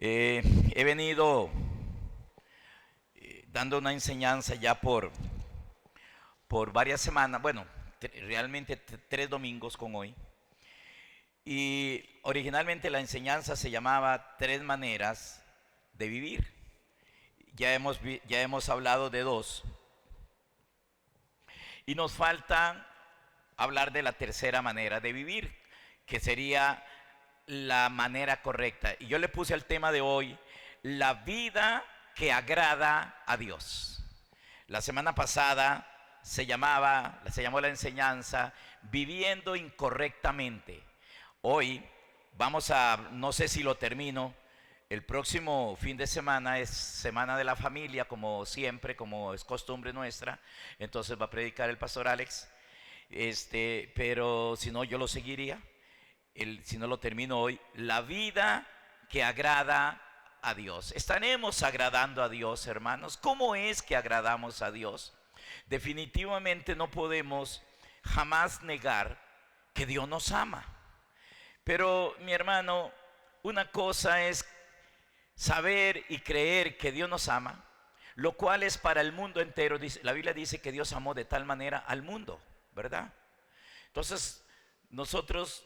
He venido dando una enseñanza ya por varias semanas, bueno, realmente 3 domingos con hoy. Y originalmente la enseñanza se llamaba Tres maneras de vivir. Ya hemos hablado de dos. Y nos falta hablar de la tercera manera de vivir, que sería la manera correcta. Y yo le puse al tema de hoy, la vida que agrada a Dios. La semana pasada se llamó la enseñanza viviendo incorrectamente. Hoy no sé si lo termino. El próximo fin de semana es Semana de la Familia, como siempre, como es costumbre nuestra. Entonces va a predicar el pastor Alex. Pero si no, yo lo seguiría. Si no lo termino hoy, la vida que agrada a Dios. ¿Estaremos agradando a Dios, hermanos? ¿Cómo es que agradamos a Dios? Definitivamente no podemos jamás negar que Dios nos ama. Pero, mi hermano, una cosa es saber y creer que Dios nos ama, lo cual es para el mundo entero. La Biblia dice que Dios amó de tal manera al mundo, ¿verdad? Entonces, nosotros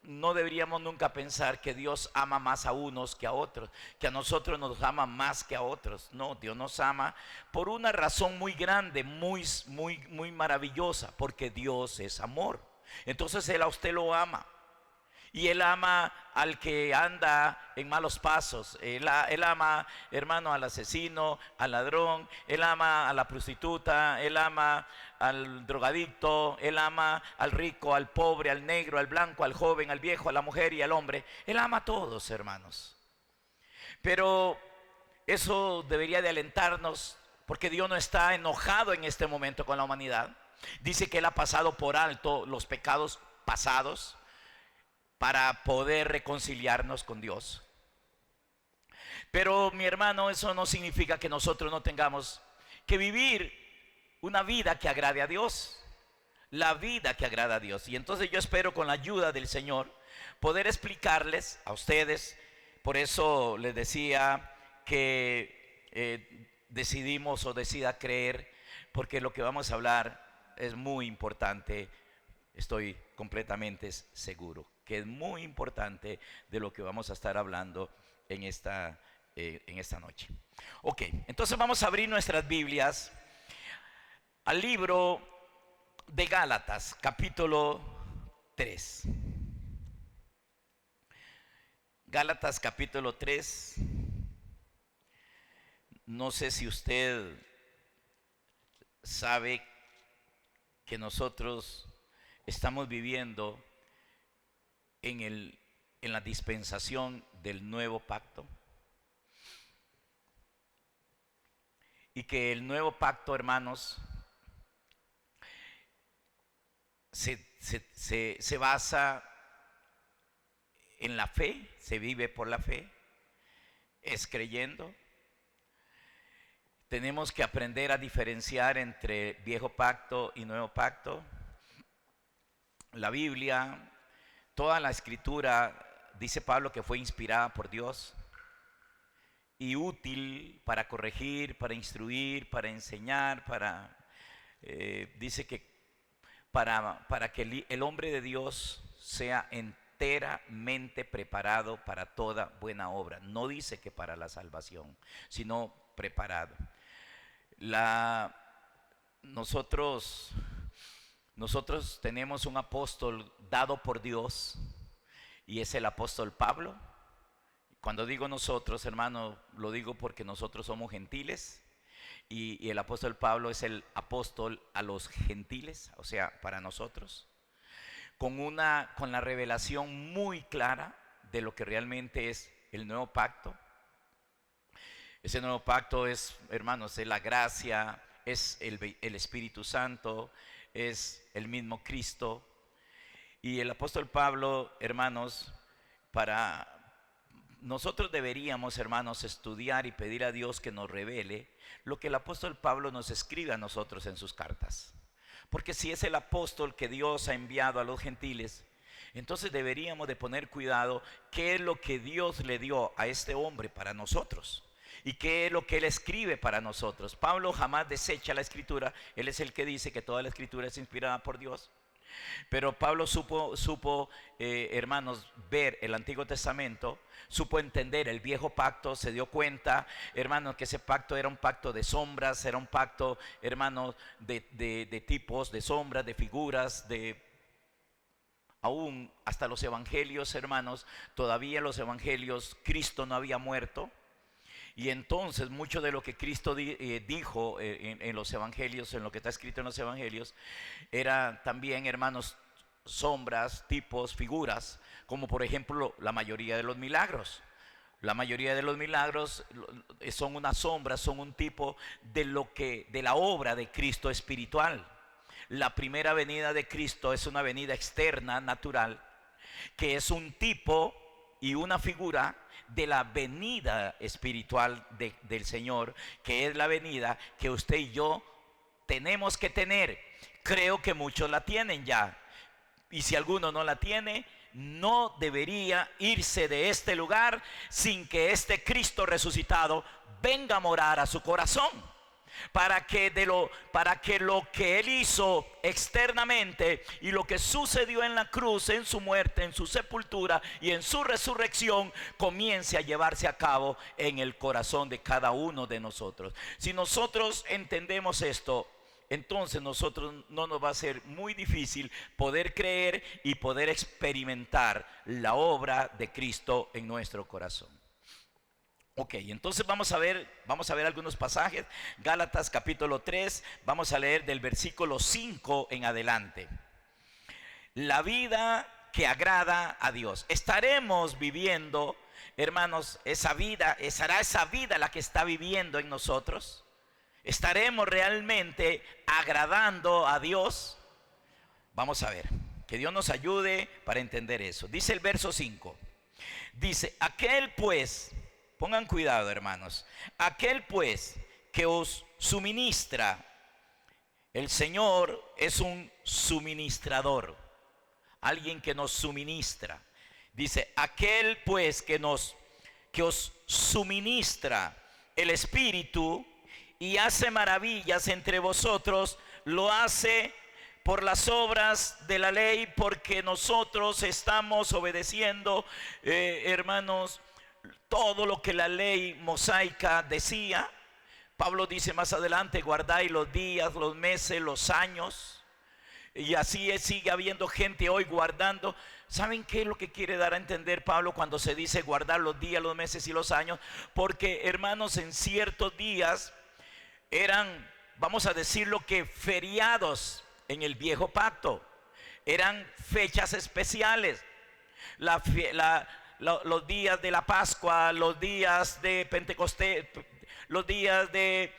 no deberíamos nunca pensar que Dios ama más a unos que a otros, que a nosotros nos ama más que a otros. No, Dios nos ama por una razón muy grande, muy maravillosa, porque Dios es amor. Entonces Él a usted lo ama. Y Él ama al que anda en malos pasos. Él ama, hermano, al asesino, al ladrón. Él ama a la prostituta. Él ama al drogadicto. Él ama al rico, al pobre, al negro, al blanco, al joven, al viejo, a la mujer y al hombre. Él ama a todos, hermanos. Pero eso debería de alentarnos, porque Dios no está enojado en este momento con la humanidad. Dice que Él ha pasado por alto los pecados pasados para poder reconciliarnos con Dios. Pero, mi hermano, eso no significa que nosotros no tengamos que vivir una vida que agrade a Dios. La vida que agrada a Dios. Y entonces yo espero, con la ayuda del Señor, poder explicarles a ustedes. Por eso les decía que decidimos o decida creer, porque lo que vamos a hablar es muy importante. Estoy completamente seguro que es muy importante de lo que vamos a estar hablando en esta noche. Ok, entonces vamos a abrir nuestras Biblias al libro de Gálatas, capítulo 3. Gálatas, capítulo 3. No sé si usted sabe que nosotros estamos viviendo en la dispensación del nuevo pacto, y que el nuevo pacto, hermanos, se basa en la fe, se vive por la fe, es creyendo. Tenemos que aprender a diferenciar entre viejo pacto y nuevo pacto. La Biblia, toda la escritura, dice Pablo, que fue inspirada por Dios y útil para corregir, para instruir, para enseñar, dice que para que el hombre de Dios sea enteramente preparado para toda buena obra. No dice que para la salvación, sino preparado. Nosotros tenemos un apóstol dado por Dios, y es el apóstol Pablo. Cuando digo nosotros, hermano, lo digo porque nosotros somos gentiles, y el apóstol Pablo es el apóstol a los gentiles, o sea, para nosotros, con la revelación muy clara de lo que realmente es el nuevo pacto. Ese nuevo pacto es, hermanos, es la gracia, es el Espíritu Santo, es el mismo Cristo. Y el apóstol Pablo, hermanos, nosotros deberíamos, hermanos, estudiar y pedir a Dios que nos revele lo que el apóstol Pablo nos escribe a nosotros en sus cartas. Porque si es el apóstol que Dios ha enviado a los gentiles, Entonces deberíamos de poner cuidado qué es lo que Dios le dio a este hombre para nosotros y qué es lo que él escribe para nosotros. Pablo jamás desecha la escritura. Él es el que dice que toda la escritura es inspirada por Dios. Pero Pablo supo hermanos, ver el Antiguo Testamento, supo entender el viejo pacto, se dio cuenta, hermanos, que ese pacto era un pacto de sombras, era un pacto, hermanos, de tipos, de sombras, de figuras, aún hasta los evangelios, hermanos, todavía los evangelios, Cristo no había muerto. Y entonces mucho de lo que Cristo dijo en los evangelios, en lo que está escrito en los evangelios, era también, hermanos, sombras, tipos, figuras, como por ejemplo la mayoría de los milagros. La mayoría de los milagros son una sombra, son un tipo de la obra de Cristo espiritual. La primera venida de Cristo es una venida externa, natural, que es un tipo y una figura de la venida espiritual del Señor, que es la venida que usted y yo tenemos que tener. Creo que muchos la tienen ya, y si alguno no la tiene, no debería irse de este lugar sin que este Cristo resucitado venga a morar a su corazón. Para que lo que él hizo externamente y lo que sucedió en la cruz, en su muerte, en su sepultura y en su resurrección, comience a llevarse a cabo en el corazón de cada uno de nosotros. Si nosotros entendemos esto, entonces nosotros no nos va a ser muy difícil poder creer y poder experimentar la obra de Cristo en nuestro corazón. Ok, entonces vamos a ver algunos pasajes. Gálatas capítulo 3, vamos a leer del versículo 5 en adelante. La vida que agrada a Dios. Estaremos viviendo, hermanos, esa vida, ¿será esa vida la que está viviendo en nosotros? ¿Estaremos realmente agradando a Dios? Vamos a ver, que Dios nos ayude para entender eso. Dice el verso 5, dice, aquel pues... Pongan cuidado, hermanos. Aquel pues que os suministra, el Señor es un suministrador, alguien que nos suministra. Dice, aquel pues que os suministra el Espíritu y hace maravillas entre vosotros, lo hace por las obras de la ley, porque nosotros estamos obedeciendo, hermanos, todo lo que la ley mosaica decía. Pablo dice más adelante, guardáis los días, los meses, los años. Y así sigue habiendo gente hoy guardando. ¿Saben qué es lo que quiere dar a entender Pablo cuando se dice guardar los días, los meses y los años? Porque, hermanos, en ciertos días eran, vamos a decirlo, que feriados en el viejo pacto. Eran fechas especiales. Los días de la Pascua, los días de Pentecostés, los días de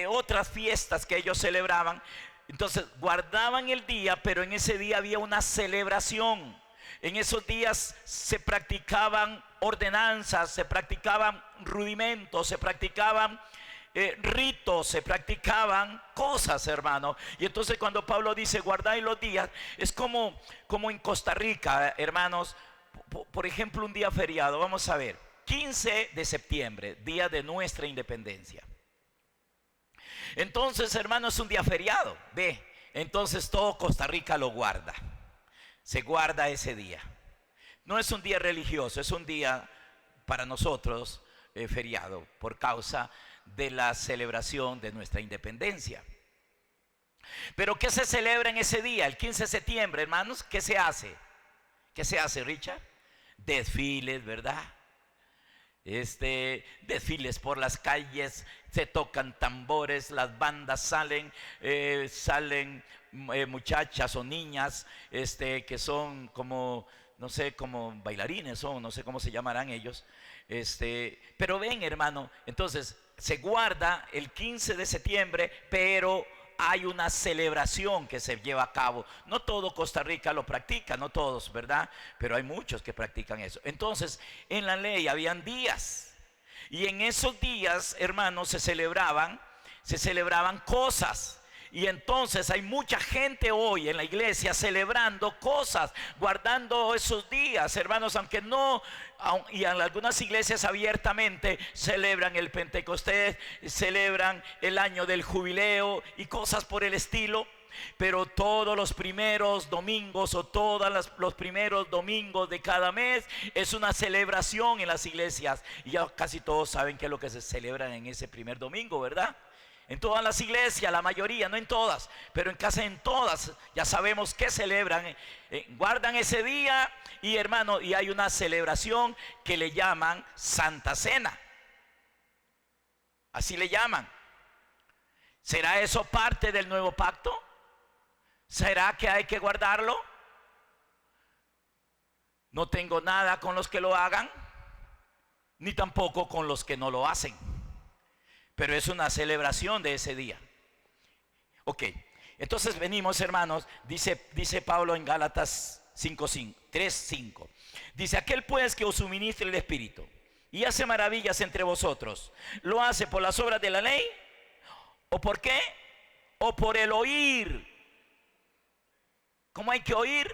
otras fiestas que ellos celebraban. Entonces guardaban el día, pero en ese día había una celebración. En esos días se practicaban ordenanzas, se practicaban rudimentos, se practicaban ritos, se practicaban cosas, hermano. Y entonces cuando Pablo dice guardáis los días, es como en Costa Rica, hermanos. Por ejemplo, un día feriado, vamos a ver, 15 de septiembre, día de nuestra independencia. Entonces, hermanos, es un día feriado, ve. Entonces todo Costa Rica lo guarda, se guarda ese día. No es un día religioso, es un día para nosotros feriado por causa de la celebración de nuestra independencia. Pero ¿qué se celebra en ese día? El 15 de septiembre, hermanos, ¿qué se hace? ¿Qué se hace, Richard? Desfiles, ¿verdad? Desfiles por las calles, se tocan tambores, las bandas salen muchachas o niñas que son como, no sé, como bailarines o no sé cómo se llamarán ellos. Pero ven, hermano, entonces se guarda el 15 de septiembre, pero hay una celebración que se lleva a cabo. No todo Costa Rica lo practica, no todos, ¿verdad? Pero hay muchos que practican eso. Entonces, en la ley habían días. Y en esos días, hermanos, se celebraban cosas. Y entonces hay mucha gente hoy en la iglesia celebrando cosas, guardando esos días, hermanos, aunque no, y en algunas iglesias abiertamente celebran el Pentecostés, celebran el año del jubileo y cosas por el estilo. Pero todos los primeros domingos o los primeros domingos de cada mes es una celebración en las iglesias. Y ya casi todos saben qué es lo que se celebra en ese primer domingo, ¿verdad? En todas las iglesias, la mayoría, no en todas, pero en casi en todas, ya sabemos qué celebran. Guardan ese día y, hermano, y hay una celebración que le llaman Santa Cena. Así le llaman. ¿Será eso parte del nuevo pacto? ¿Será que hay que guardarlo? No tengo nada con los que lo hagan, ni tampoco con los que no lo hacen. Pero es una celebración de ese día. Ok, entonces venimos, hermanos, dice Pablo en Gálatas 3:5. Dice: aquel pues que os suministra el Espíritu y hace maravillas entre vosotros, ¿lo hace por las obras de la ley? ¿O por qué? ¿O por el oír? ¿Cómo hay que oír?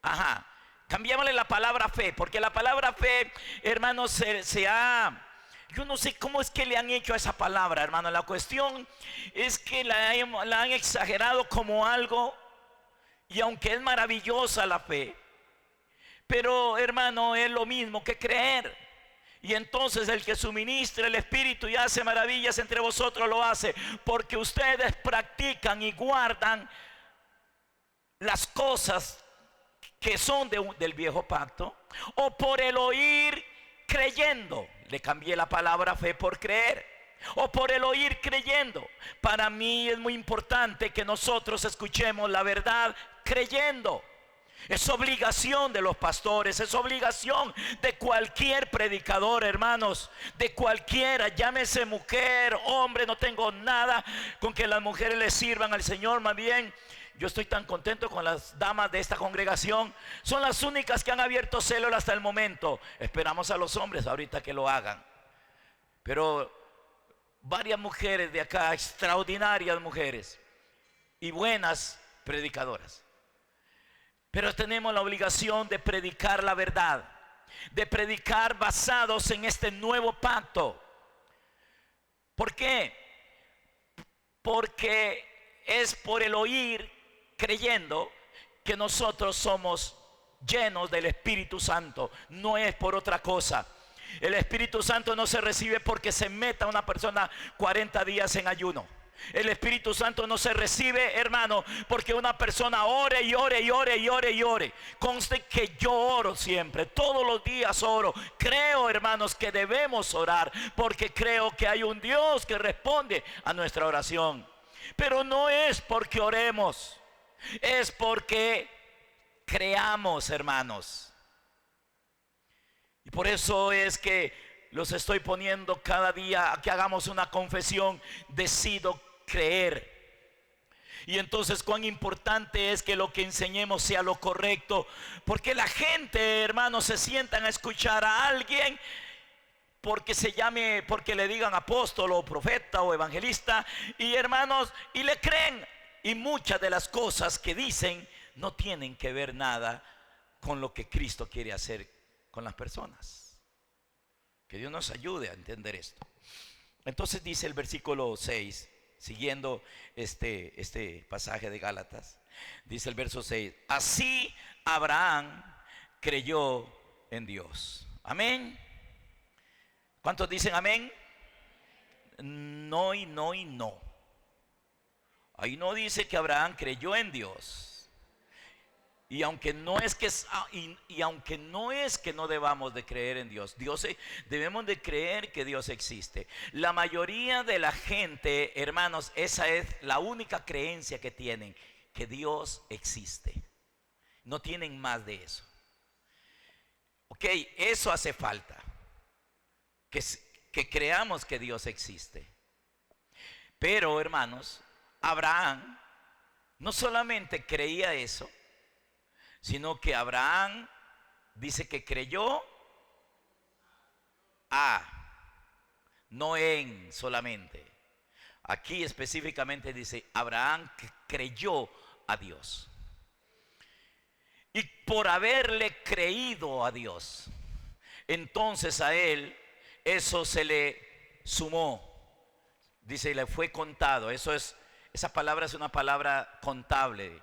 Ajá. Cambiémosle la palabra fe, porque la palabra fe, hermanos, yo no sé cómo es que le han hecho a esa palabra, hermano. La cuestión es que la han exagerado como algo, y aunque es maravillosa la fe, pero, hermano, es lo mismo que creer. Y entonces el que suministra el Espíritu y hace maravillas entre vosotros lo hace porque ustedes practican y guardan las cosas que son del viejo pacto, o por el oír creyendo. Le cambié la palabra fe por creer. O por el oír creyendo. Para mí es muy importante que nosotros escuchemos la verdad creyendo. Es obligación de los pastores, es obligación de cualquier predicador, hermanos, de cualquiera, llámese mujer, hombre. No tengo nada con que las mujeres le sirvan al Señor, más bien yo estoy tan contento con las damas de esta congregación. Son las únicas que han abierto célula hasta el momento. Esperamos a los hombres ahorita que lo hagan. Pero varias mujeres de acá, extraordinarias mujeres y buenas predicadoras. Pero tenemos la obligación de predicar la verdad, de predicar basados en este nuevo pacto. ¿Por qué? Porque es por el oír creyendo que nosotros somos llenos del Espíritu Santo. No es por otra cosa. El Espíritu Santo no se recibe porque se meta una persona 40 días en ayuno. El Espíritu Santo no se recibe, hermano, porque una persona ore y ore y ore y ore y ore. Conste que yo oro siempre, todos los días oro. Creo, hermanos, que debemos orar porque creo que hay un Dios que responde a nuestra oración. Pero no es porque oremos, es porque creamos, hermanos. Y por eso es que los estoy poniendo cada día a que hagamos una confesión. Decido creer. Y entonces cuán importante es que lo que enseñemos sea lo correcto, porque la gente, hermanos, se sientan a escuchar a alguien porque se llame, porque le digan apóstol o profeta o evangelista, y, hermanos, y le creen. Y muchas de las cosas que dicen no tienen que ver nada con lo que Cristo quiere hacer con las personas. Que Dios nos ayude a entender esto. Entonces dice el versículo 6, siguiendo este pasaje de Gálatas, dice el verso 6: así Abraham creyó en Dios. Amén. ¿Cuántos dicen amén? No y no y no. Ahí no dice que Abraham creyó en Dios. Y aunque no es que no debamos de creer en Dios, debemos de creer que Dios existe. La mayoría de la gente, hermanos, esa es la única creencia que tienen, que Dios existe. No tienen más de eso. Ok, eso hace falta, que creamos que Dios existe. Pero, hermanos, Abraham no solamente creía eso, sino que Abraham dice que creyó no en solamente. Aquí específicamente dice, Abraham creyó a Dios. Y por haberle creído a Dios, entonces a él eso se le sumó. Dice, le fue contado. Esa palabra es una palabra contable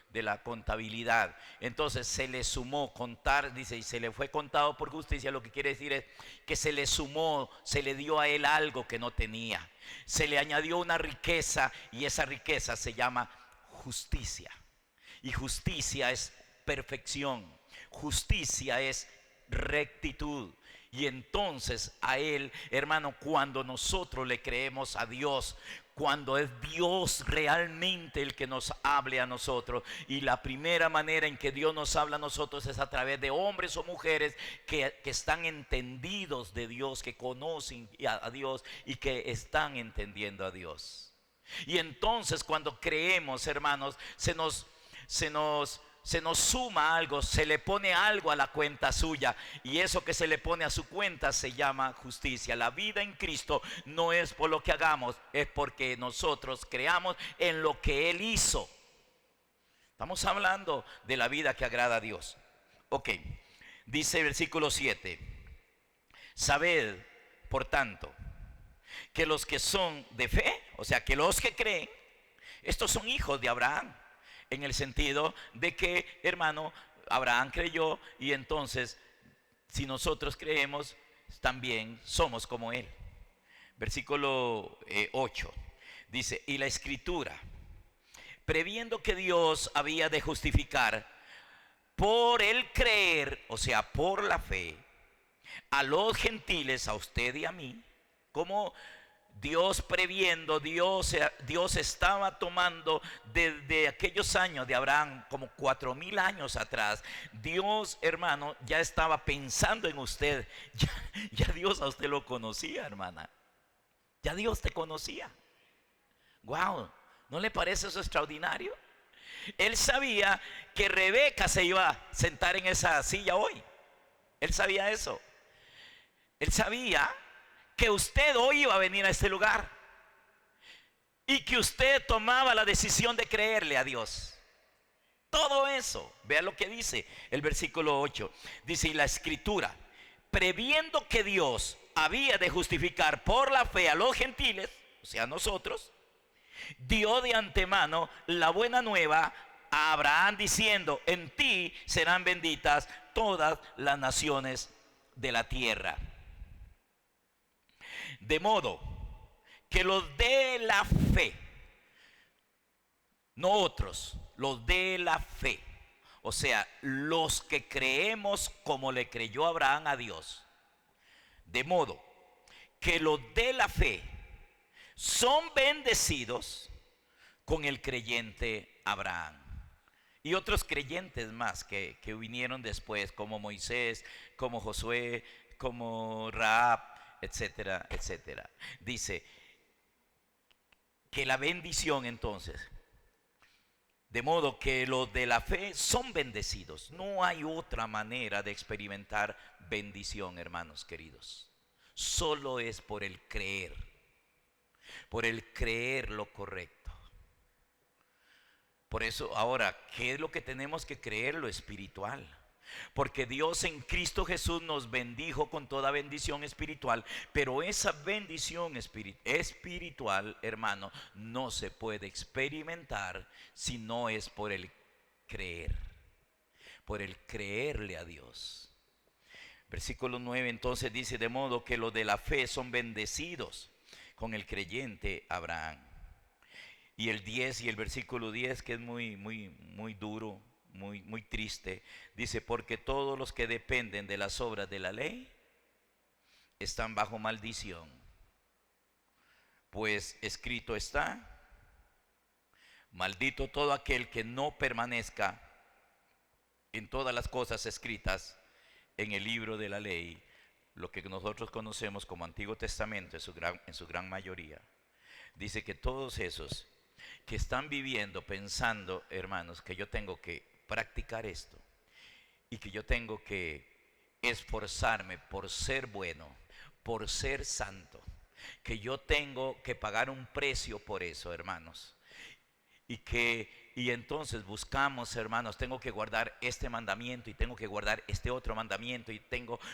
de la contabilidad. Entonces se le sumó, contar, dice, y se le fue contado por justicia. Lo que quiere decir es que se le sumó, se le dio a él algo que no tenía. Se le añadió una riqueza, y esa riqueza se llama justicia. Y justicia es perfección. Justicia es rectitud. Y entonces a él, hermano, cuando nosotros le creemos a Dios, cuando es Dios realmente el que nos hable a nosotros, y la primera manera en que Dios nos habla a nosotros es a través de hombres o mujeres que están entendidos de Dios, que conocen a Dios y que están entendiendo a Dios. Y entonces cuando creemos, hermanos, se nos suma algo, se le pone algo a la cuenta suya, y eso que se le pone a su cuenta se llama justicia. La vida en Cristo no es por lo que hagamos, es porque nosotros creamos en lo que Él hizo. Estamos hablando de la vida que agrada a Dios. Ok, dice el versículo 7: sabed, por tanto, que los que son de fe, o sea, que los que creen, estos son hijos de Abraham. En el sentido de que, hermano, Abraham creyó, y entonces si nosotros creemos, también somos como él. Versículo 8 dice, y la escritura, previendo que Dios había de justificar por el creer, o sea, por la fe, a los gentiles, a usted y a mí, como Dios previendo, Dios estaba tomando desde aquellos años de Abraham, como 4000 años atrás. Dios, hermano, ya estaba pensando en usted. Ya Dios a usted lo conocía, hermana. Ya Dios te conocía. Wow, ¿no le parece eso extraordinario? Él sabía que Rebeca se iba a sentar en esa silla hoy. Él sabía eso. Él sabía que usted hoy iba a venir a este lugar y que usted tomaba la decisión de creerle a Dios. Todo eso, vea lo que dice el versículo 8. Dice, y la escritura, previendo que Dios había de justificar por la fe a los gentiles, o sea, nosotros, dio de antemano la buena nueva a Abraham diciendo, en ti serán benditas todas las naciones de la tierra. De modo que los de la fe, no otros, los de la fe, o sea, los que creemos como le creyó Abraham a Dios, de modo que los de la fe son bendecidos con el creyente Abraham. Y otros creyentes más que vinieron después, como Moisés, como Josué, como Rahab, etcétera, etcétera. Dice que la bendición entonces, de modo que los de la fe son bendecidos. No hay otra manera de experimentar bendición, hermanos queridos. Solo es por el creer lo correcto. Por eso ahora, ¿qué es lo que tenemos que creer? Lo espiritual. Porque Dios en Cristo Jesús nos bendijo con toda bendición espiritual. Pero esa bendición espiritual, hermano, no se puede experimentar si no es por el creer. Por el creerle a Dios. Versículo 9 entonces dice, de modo que los de la fe son bendecidos con el creyente Abraham. Y el 10 y el versículo 10, que es muy duro, muy triste, dice, porque todos los que dependen de las obras de la ley están bajo maldición, pues escrito está, maldito todo aquel que no permanezca en todas las cosas escritas en el libro de la ley, lo que nosotros conocemos como Antiguo Testamento en su gran mayoría. Dice que todos esos que están viviendo pensando, hermanos, que yo tengo que practicar esto y que yo tengo que esforzarme por ser bueno, por ser santo, que yo tengo que pagar un precio por eso, hermanos. Y entonces buscamos, hermanos, tengo que guardar este mandamiento y tengo que guardar este otro mandamiento y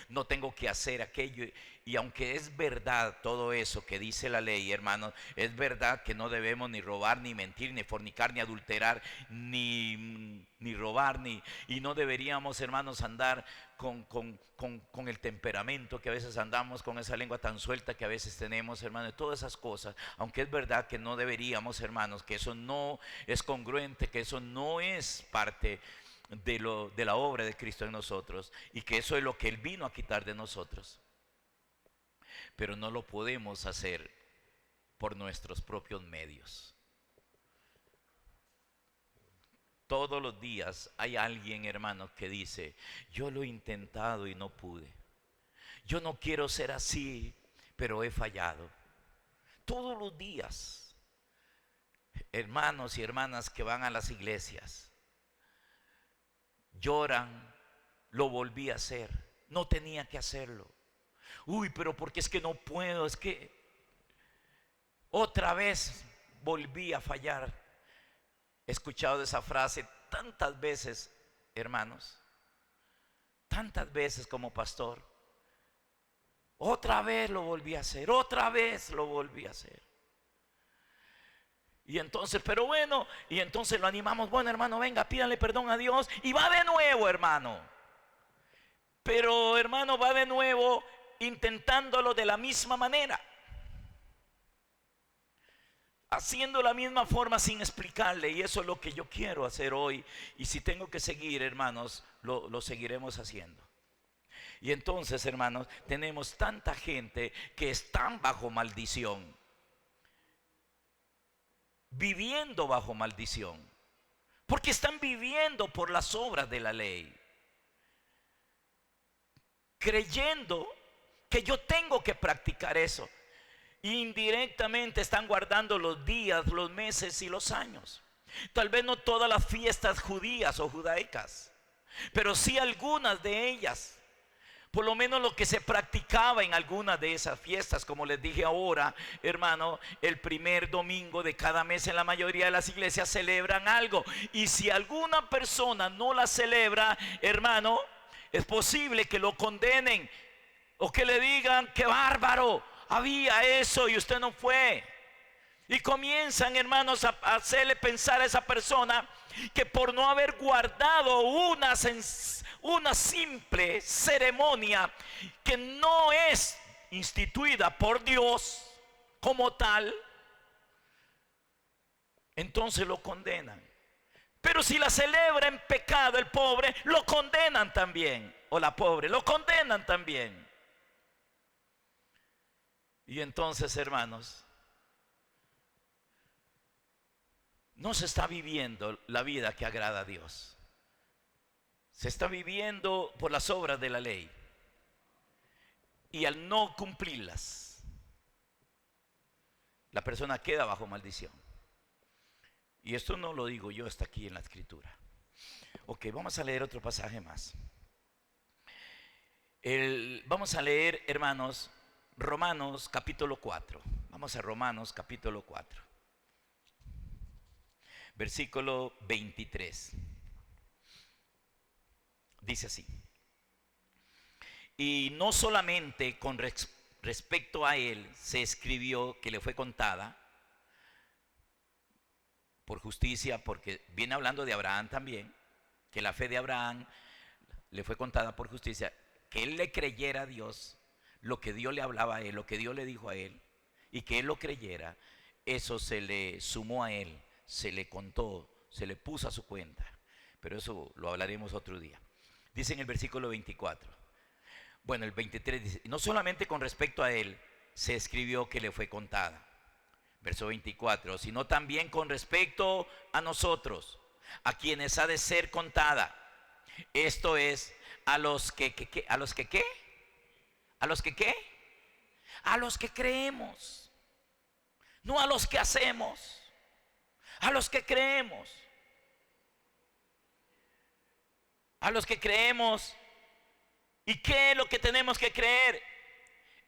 no tengo que hacer aquello. Y aunque es verdad todo eso que dice la ley, hermanos, es verdad que no debemos ni robar, ni mentir, ni fornicar, ni adulterar, ni robar, y no deberíamos, hermanos, andar con el temperamento que a veces andamos, con esa lengua tan suelta que a veces tenemos, hermanos, todas esas cosas. Aunque es verdad que no deberíamos, hermanos, que eso no es congruente, que eso no es parte de la obra de Cristo en nosotros, y que eso es lo que Él vino a quitar de nosotros. Pero no lo podemos hacer por nuestros propios medios. Todos los días hay alguien, hermano, que dice: yo lo he intentado y no pude. Yo no quiero ser así, pero he fallado. Todos los días, hermanos y hermanas que van a las iglesias, lloran: lo volví a hacer, no tenía que hacerlo. Uy, pero porque es que no puedo, es que otra vez volví a fallar. He escuchado esa frase tantas veces, hermanos, tantas veces como pastor. Otra vez lo volví a hacer, otra vez lo volví a hacer. Y entonces, pero bueno, y entonces lo animamos: bueno, hermano, venga, pídale perdón a Dios, y va de nuevo, hermano. Pero, hermano, va de nuevo intentándolo de la misma manera, haciendo la misma forma sin explicarle. Y eso es lo que yo quiero hacer hoy. Y si tengo que seguir, hermanos, lo seguiremos haciendo. Y entonces, hermanos, tenemos tanta gente que están bajo maldición, viviendo bajo maldición, porque están viviendo por las obras de la ley, creyendo que yo tengo que practicar eso. Indirectamente están guardando los días, los meses y los años. Tal vez no todas las fiestas judías o judaicas, pero sí algunas de ellas. Por lo menos lo que se practicaba en algunas de esas fiestas. Como les dije ahora, hermano, el primer domingo de cada mes en la mayoría de las iglesias celebran algo. Y si alguna persona no la celebra, hermano, es posible que lo condenen o que le digan: qué bárbaro, había eso y usted no fue. Y comienzan, hermanos, a hacerle pensar a esa persona que por no haber guardado una simple ceremonia que no es instituida por Dios como tal, entonces lo condenan. Pero si la celebra en pecado el pobre, lo condenan también. O la pobre, lo condenan también. Y entonces, hermanos, no se está viviendo la vida que agrada a Dios. Se está viviendo por las obras de la ley. Y al no cumplirlas, la persona queda bajo maldición. Y esto no lo digo yo, está aquí en la escritura. Ok, vamos a leer otro pasaje más. Vamos a leer, hermanos, Romanos capítulo 4. Vamos a Romanos capítulo 4. Versículo 23. Dice así: y no solamente con respecto a él se escribió que le fue contada por justicia, porque viene hablando de Abraham también, que la fe de Abraham le fue contada por justicia, que él le creyera a Dios, lo que Dios le hablaba a él, lo que Dios le dijo a él, y que él lo creyera. Eso se le sumó a él, se le contó, se le puso a su cuenta. Pero eso lo hablaremos otro día. Dice en el versículo 24. Bueno, el 23 dice: no solamente con respecto a él se escribió que le fue contada. Verso 24: sino también con respecto a nosotros, a quienes ha de ser contada. Esto es, a los que ¿qué? ¿A los que qué? ¿A los que qué? A los que creemos. No a los que hacemos, a los que creemos. A los que creemos. ¿Y qué es lo que tenemos que creer?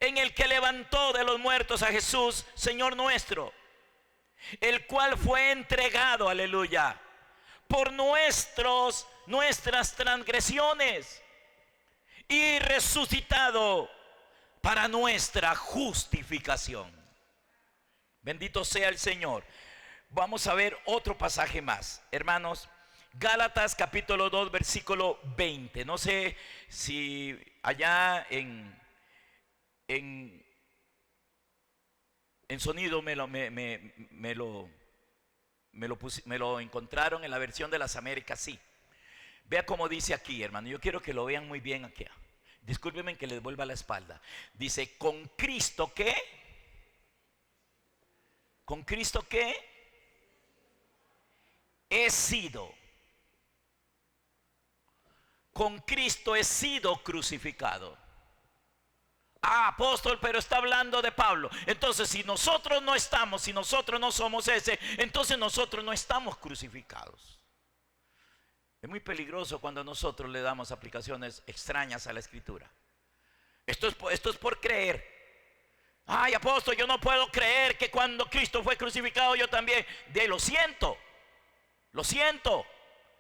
en el que levantó de los muertos a Jesús, Señor nuestro, el cual fue entregado, aleluya, por nuestras transgresiones y resucitado para nuestra justificación. Bendito sea el Señor. Vamos a ver otro pasaje más, hermanos. Gálatas capítulo 2 versículo 20. No sé si allá en sonido me lo encontraron en la versión de las Américas. Sí, vea cómo dice aquí, hermano. Yo quiero que lo vean muy bien aquí. Discúlpenme que les vuelva la espalda. Dice, con Cristo ¿qué? ¿Con Cristo qué? He sido. Con Cristo he sido crucificado. Ah, apóstol, pero está hablando de Pablo. Entonces, si nosotros no estamos, si nosotros no somos ese, entonces nosotros no estamos crucificados. Es muy peligroso cuando nosotros le damos aplicaciones extrañas a la Escritura. Esto es por creer. Ay, apóstol, yo no puedo creer que cuando Cristo fue crucificado yo también. Lo siento. Lo siento.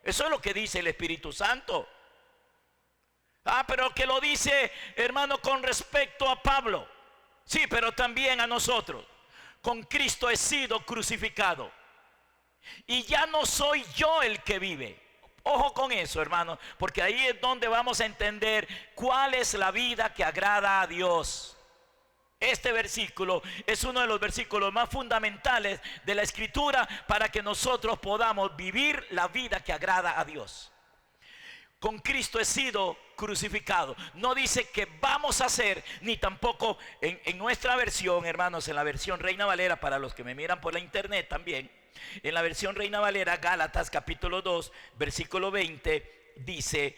Eso es lo que dice el Espíritu Santo. Ah, pero que lo dice, hermano, con respecto a Pablo. Sí, pero también a nosotros. Con Cristo he sido crucificado. Y ya no soy yo el que vive. Ojo con eso, hermano, porque ahí es donde vamos a entender cuál es la vida que agrada a Dios. Este versículo es uno de los versículos más fundamentales de la Escritura para que nosotros podamos vivir la vida que agrada a Dios. Con Cristo he sido crucificado. No dice que vamos a hacer, ni tampoco en nuestra versión, hermanos, en la versión Reina Valera, para los que me miran por la internet también. En la versión Reina Valera, Gálatas capítulo 2, versículo 20, dice,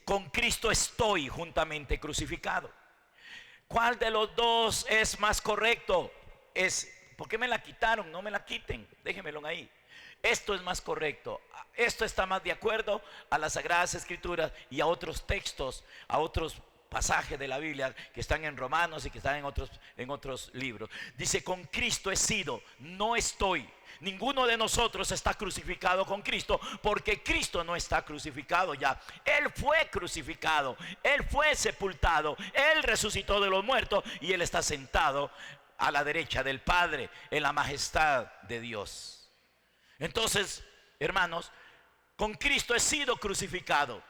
con Cristo estoy juntamente crucificado. ¿Cuál de los dos es más correcto? ¿Por qué me la quitaron? No me la quiten, déjenmelo ahí. Esto es más correcto. Esto está más de acuerdo a las Sagradas Escrituras y a otros textos, a otros pasajes de la Biblia que están en Romanos y que están en otros libros. Dice, con Cristo he sido, no estoy. Ninguno de nosotros está crucificado con Cristo, porque Cristo no está crucificado ya. Él fue crucificado, Él fue sepultado, Él resucitó de los muertos y Él está sentado a la derecha del Padre en la majestad de Dios. Entonces, hermanos, con Cristo he sido crucificado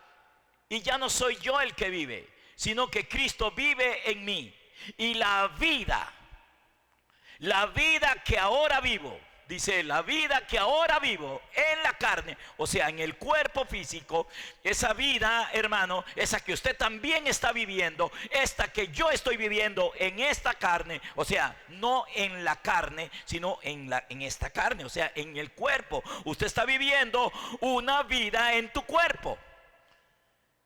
y ya no soy yo el que vive, sino que Cristo vive en mí. Y la vida que ahora vivo, dice, la vida que ahora vivo en la carne, o sea, en el cuerpo físico, esa vida, hermano, esa que usted también está viviendo, esta que yo estoy viviendo en esta carne, o sea, no en la carne, sino en esta carne, o sea, en el cuerpo. Usted está viviendo una vida en tu cuerpo.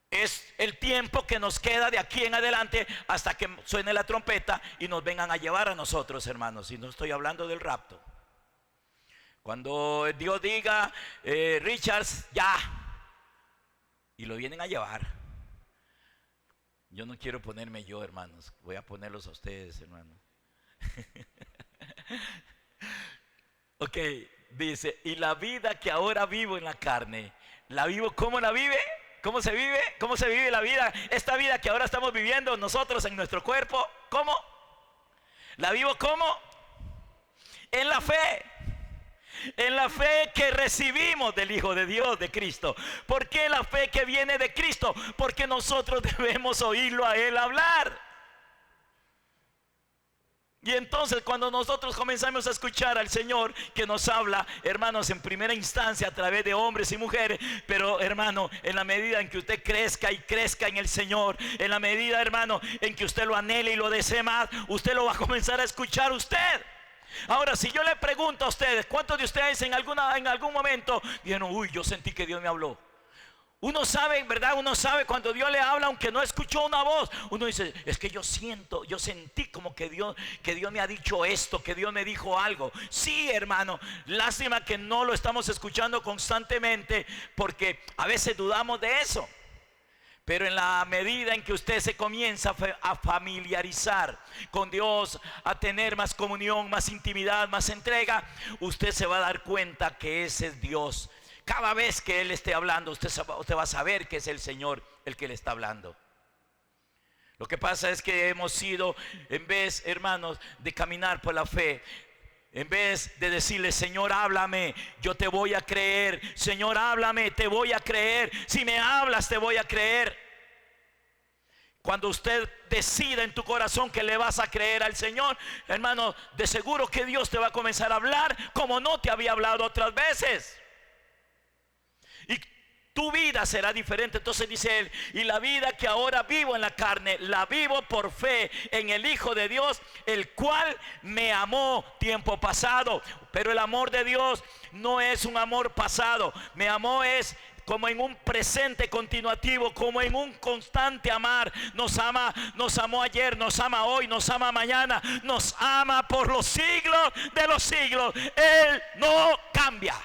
Es el tiempo que nos queda de aquí en adelante hasta que suene la trompeta y nos vengan a llevar a nosotros, hermanos. Y no estoy hablando del rapto. Cuando Dios diga, Richards, ya, y lo vienen a llevar. Yo no quiero ponerme yo, hermanos. Voy a ponerlos a ustedes, hermanos. Ok, dice, y la vida que ahora vivo en la carne, ¿la vivo? ¿Cómo la vive? ¿Cómo se vive? ¿Cómo se vive la vida? Esta vida que ahora estamos viviendo nosotros en nuestro cuerpo, ¿cómo? ¿La vivo cómo? En la fe. En la fe que recibimos del Hijo de Dios, de Cristo. ¿Por qué la fe que viene de Cristo? Porque nosotros debemos oírlo a Él hablar. Y entonces cuando nosotros comenzamos a escuchar al Señor que nos habla, hermanos, en primera instancia a través de hombres y mujeres, pero hermano, en la medida en que usted crezca y crezca en el Señor, en la medida, hermano, en que usted lo anhele y lo desee más, usted lo va a comenzar a escuchar usted. Ahora, si yo le pregunto a ustedes, ¿cuántos de ustedes en algún momento dijeron, uy, yo sentí que Dios me habló? Uno sabe, ¿verdad? Uno sabe cuando Dios le habla, aunque no escuchó una voz. Uno dice, es que yo sentí como que Dios me ha dicho esto, que Dios me dijo algo. Sí, hermano, lástima que no lo estamos escuchando constantemente, porque a veces dudamos de eso. Pero en la medida en que usted se comienza a familiarizar con Dios, a tener más comunión, más intimidad, más entrega, usted se va a dar cuenta que ese es Dios. Cada vez que Él esté hablando, usted va a saber que es el Señor el que le está hablando. Lo que pasa es que hemos sido, en vez, hermanos, de caminar por la fe, en vez de decirle: Señor, háblame, yo te voy a creer. Señor, háblame, te voy a creer. Si me hablas, te voy a creer. Cuando usted decida en tu corazón que le vas a creer al Señor, hermano, de seguro que Dios te va a comenzar a hablar como no te había hablado otras veces. Y tu vida será diferente. Entonces dice él: y la vida que ahora vivo en la carne, la vivo por fe en el Hijo de Dios, el cual me amó tiempo pasado. Pero el amor de Dios no es un amor pasado. Me amó es como en un presente continuativo, como en un constante amar. Nos amó ayer, nos ama hoy, nos ama mañana, nos ama por los siglos de los siglos. Él no cambia.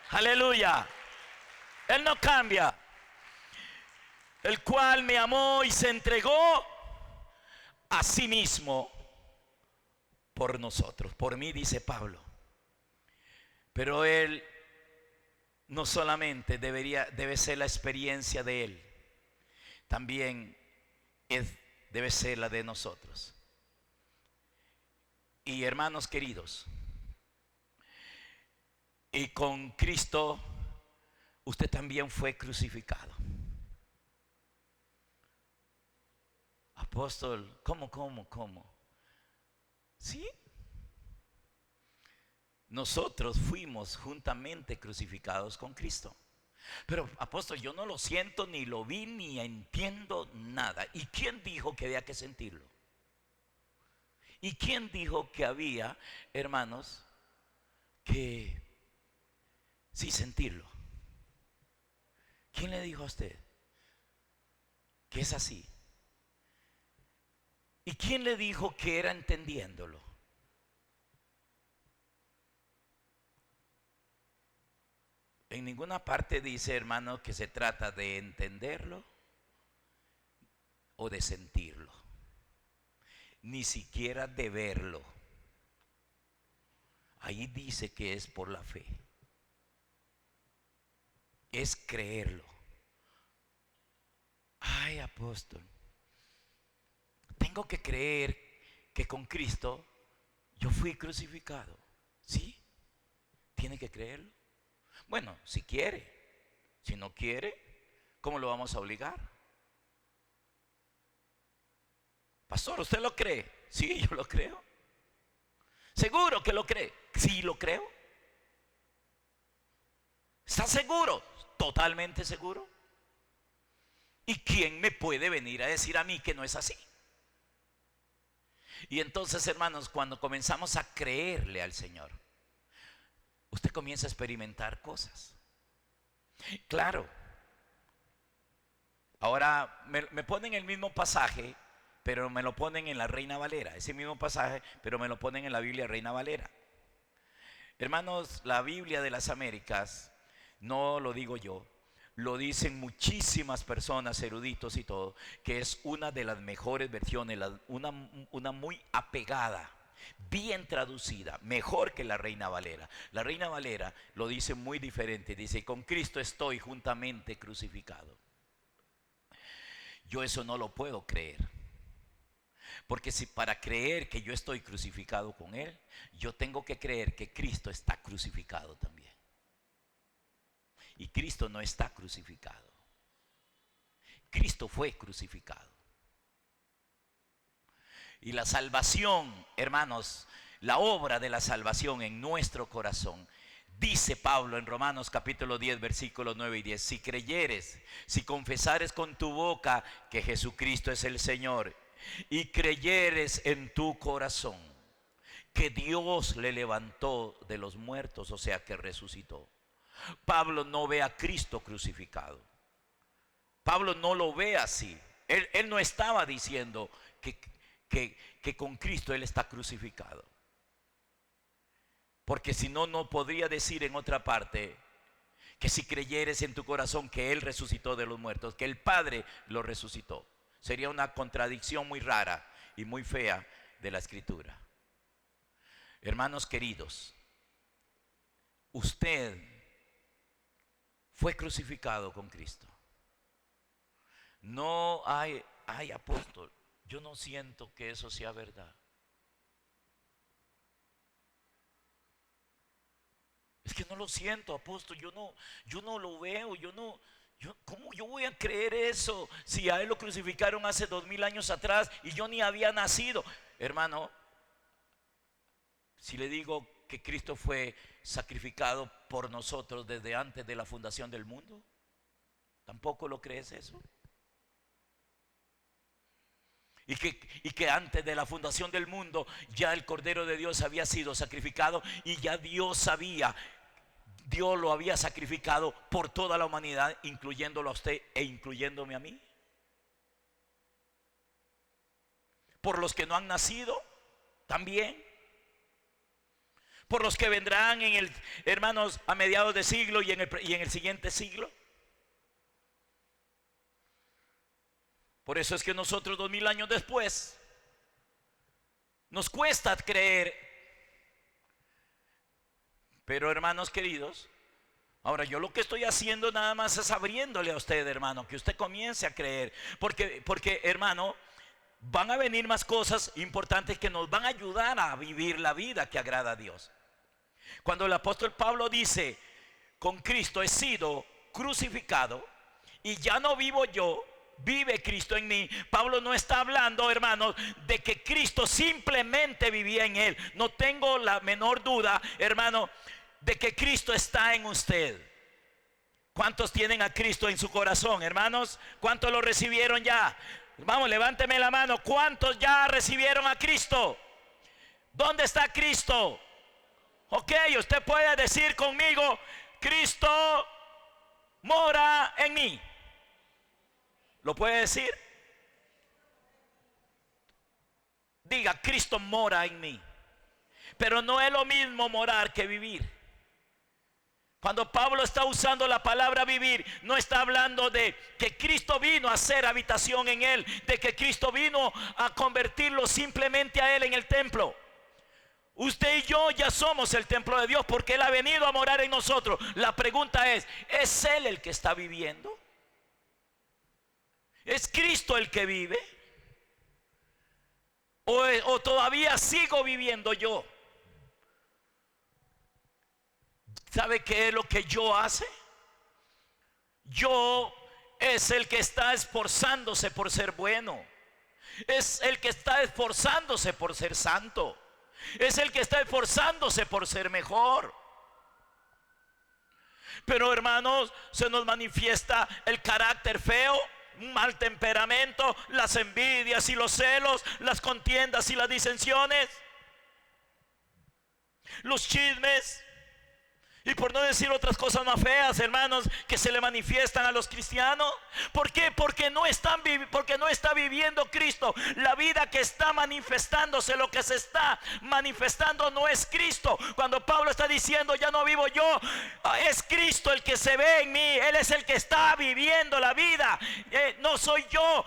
Aleluya. Él no cambia. El cual me amó y se entregó a sí mismo por nosotros. Por mí, dice Pablo. Pero Él no solamente debe ser la experiencia de Él, también debe ser la de nosotros. Y hermanos queridos, y con Cristo usted también fue crucificado. Apóstol, ¿cómo? ¿Sí? Nosotros fuimos juntamente crucificados con Cristo. Pero apóstol, yo no lo siento, ni lo vi, ni entiendo nada. ¿Y quién dijo que había que sentirlo? ¿Y quién dijo que había, hermanos, que sí sentirlo? ¿Quién le dijo a usted que es así? ¿Y quién le dijo que era entendiéndolo? En ninguna parte dice, hermano, que se trata de entenderlo o de sentirlo, ni siquiera de verlo. Ahí dice que es por la fe, es creerlo. Ay, apóstol, tengo que creer que con Cristo yo fui crucificado. ¿Sí? ¿Tiene que creerlo? Bueno, si quiere. Si no quiere, ¿cómo lo vamos a obligar? Pastor, ¿usted lo cree? Sí, yo lo creo. ¿Seguro que lo cree? Sí, lo creo. ¿Está seguro? Totalmente seguro. ¿Y quién me puede venir a decir a mí que no es así? Y entonces, hermanos, cuando comenzamos a creerle al Señor, usted comienza a experimentar cosas. Claro. Ahora me ponen el mismo pasaje, pero me lo ponen en la Reina Valera. Ese mismo pasaje, pero me lo ponen en la Biblia Reina Valera. Hermanos, la Biblia de las Américas, no lo digo yo, lo dicen muchísimas personas, eruditos y todo, que es una de las mejores versiones, una muy apegada, bien traducida, mejor que la Reina Valera. La Reina Valera lo dice muy diferente, dice: con Cristo estoy juntamente crucificado. Yo eso no lo puedo creer, porque si para creer que yo estoy crucificado con Él, yo tengo que creer que Cristo está crucificado también. Y Cristo no está crucificado. Cristo fue crucificado. Y la salvación, hermanos, la obra de la salvación en nuestro corazón, dice Pablo en Romanos capítulo 10, versículos 9 y 10: si creyeres, si confesares con tu boca que Jesucristo es el Señor, y creyeres en tu corazón que Dios le levantó de los muertos, o sea que resucitó. Pablo no ve a Cristo crucificado. Pablo no lo ve así. Él no estaba diciendo que con Cristo él está crucificado, porque si no, no podría decir en otra parte que si creyeres en tu corazón que Él resucitó de los muertos, que el Padre lo resucitó. Sería una contradicción muy rara y muy fea de la Escritura. Hermanos queridos, usted fue crucificado con Cristo. No hay apóstol, yo no siento que eso sea verdad. Es que no lo siento, apóstol, yo no lo veo, ¿cómo yo voy a creer eso? Si a Él lo crucificaron hace 2000 años atrás y yo ni había nacido. Hermano, si le digo que Cristo fue sacrificado por nosotros desde antes de la fundación del mundo, ¿tampoco lo crees eso? Y que antes de la fundación del mundo ya el Cordero de Dios había sido sacrificado y ya Dios lo había sacrificado por toda la humanidad, incluyéndolo a usted e incluyéndome a mí. Por los que no han nacido, también. Por los que vendrán hermanos, a mediados de siglo y en el siguiente siglo. Por eso es que nosotros 2000 años después nos cuesta creer. Pero hermanos queridos, ahora yo lo que estoy haciendo nada más es abriéndole a usted, hermano, que usted comience a creer. Porque hermano, van a venir más cosas importantes que nos van a ayudar a vivir la vida que agrada a Dios. Cuando el apóstol Pablo dice, con Cristo he sido crucificado y ya no vivo yo, vive Cristo en mí. Pablo no está hablando, hermanos, de que Cristo simplemente vivía en él. No tengo la menor duda, hermano, de que Cristo está en usted. ¿Cuántos tienen a Cristo en su corazón, hermanos? ¿Cuántos lo recibieron ya? Vamos, levánteme la mano. ¿Cuántos ya recibieron a Cristo? ¿Dónde está Cristo? Ok, usted puede decir conmigo, Cristo mora en mí. ¿Lo puede decir? Diga, Cristo mora en mí. Pero no es lo mismo morar que vivir. Cuando Pablo está usando la palabra vivir, no está hablando de que Cristo vino a hacer habitación en él, de que Cristo vino a convertirlo simplemente a él en el templo. Usted y yo ya somos el templo de Dios porque Él ha venido a morar en nosotros. La pregunta ¿es Él el que está viviendo? ¿Es Cristo el que vive? ¿O todavía sigo viviendo yo? ¿Sabe qué es lo que yo hace? Yo es el que está esforzándose por ser bueno. Es el que está esforzándose por ser santo. Es el que está esforzándose por ser mejor. Pero hermanos, se nos manifiesta el carácter feo, un mal temperamento, las envidias y los celos, las contiendas y las disensiones, los chismes, y por no decir otras cosas más feas, hermanos, que se le manifiestan a los cristianos. ¿Por qué? Porque no está viviendo Cristo. La vida que está manifestándose, lo que se está manifestando no es Cristo. Cuando Pablo está diciendo, ya no vivo yo, es Cristo el que se ve en mí. Él es el que está viviendo la vida. No soy yo.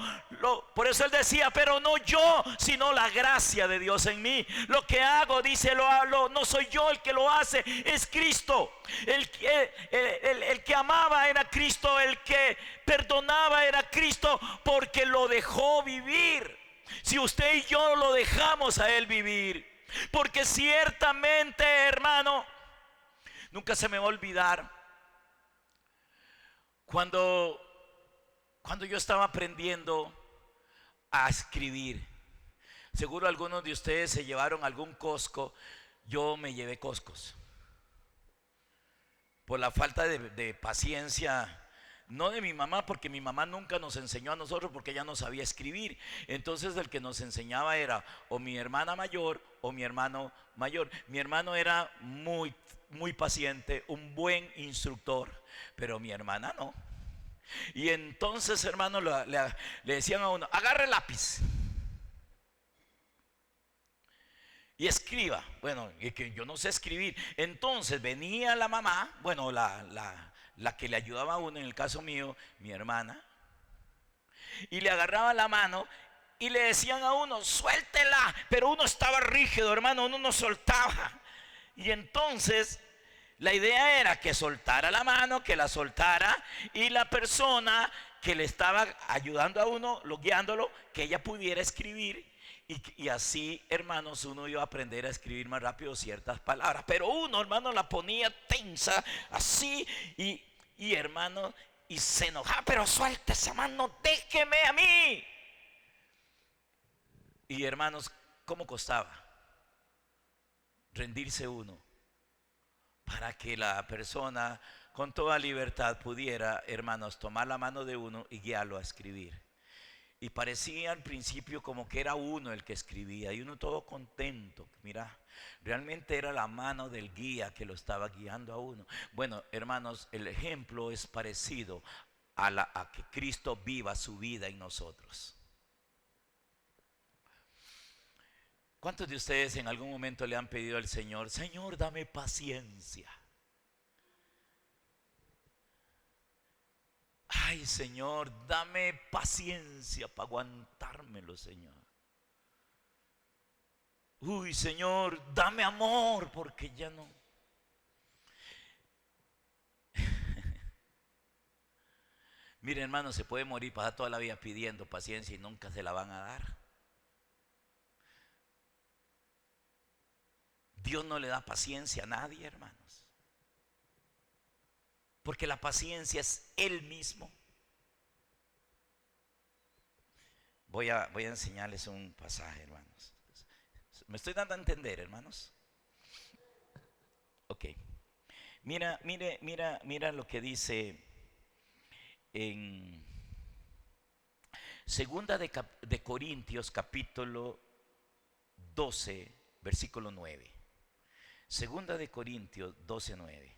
Por eso él decía, pero no yo, sino la gracia de Dios en mí. Lo que hago, dice, lo hablo, no soy yo el que lo hace, es Cristo. El que amaba era Cristo, el que perdonaba era Cristo, porque lo dejó vivir. Si usted y yo lo dejamos a Él vivir, porque ciertamente, hermano, nunca se me va a olvidar cuando yo estaba aprendiendo a escribir. Seguro algunos de ustedes se llevaron algún cosco. Yo me llevé coscos por la falta de paciencia, no de mi mamá, porque mi mamá nunca nos enseñó a nosotros, porque ella no sabía escribir. Entonces el que nos enseñaba era o mi hermana mayor o mi hermano mayor. Mi hermano era muy, muy paciente, un buen instructor, pero mi hermana no. Y entonces, hermano, le decían a uno, agarre el lápiz y escriba. Bueno, y que yo no sé escribir. Entonces venía la mamá, bueno, la la que le ayudaba a uno, en el caso mío, mi hermana, y le agarraba la mano y le decían a uno, suéltela, pero uno estaba rígido, hermano, uno no soltaba. Y entonces la idea era que soltara la mano, que la soltara, y la persona que le estaba ayudando a uno, guiándolo, que ella pudiera escribir. Y así, hermanos, uno iba a aprender a escribir más rápido ciertas palabras. Pero uno, hermano, la ponía tensa, así, hermano, y se enojaba, pero suelta esa mano, déjeme a mí. Y hermanos, ¿cómo costaba rendirse uno para que la persona con toda libertad pudiera, hermanos, tomar la mano de uno y guiarlo a escribir? Y parecía al principio como que era uno el que escribía y uno todo contento. Mira, realmente era la mano del guía que lo estaba guiando a uno. Bueno, hermanos, el ejemplo es parecido a que Cristo viva su vida en nosotros. ¿Cuántos de ustedes en algún momento le han pedido al Señor, Señor, dame paciencia? Ay, Señor, dame paciencia para aguantármelo, Señor. Uy, Señor, dame amor porque ya no. Mire, hermano, se puede morir, pasar toda la vida pidiendo paciencia y nunca se la van a dar. Dios no le da paciencia a nadie, hermanos. Porque la paciencia es Él mismo. Voy a enseñarles un pasaje, hermanos. ¿Me estoy dando a entender, hermanos? Ok. Mira lo que dice en Segunda de Corintios, capítulo 12, versículo 9. Segunda de Corintios 12, 9.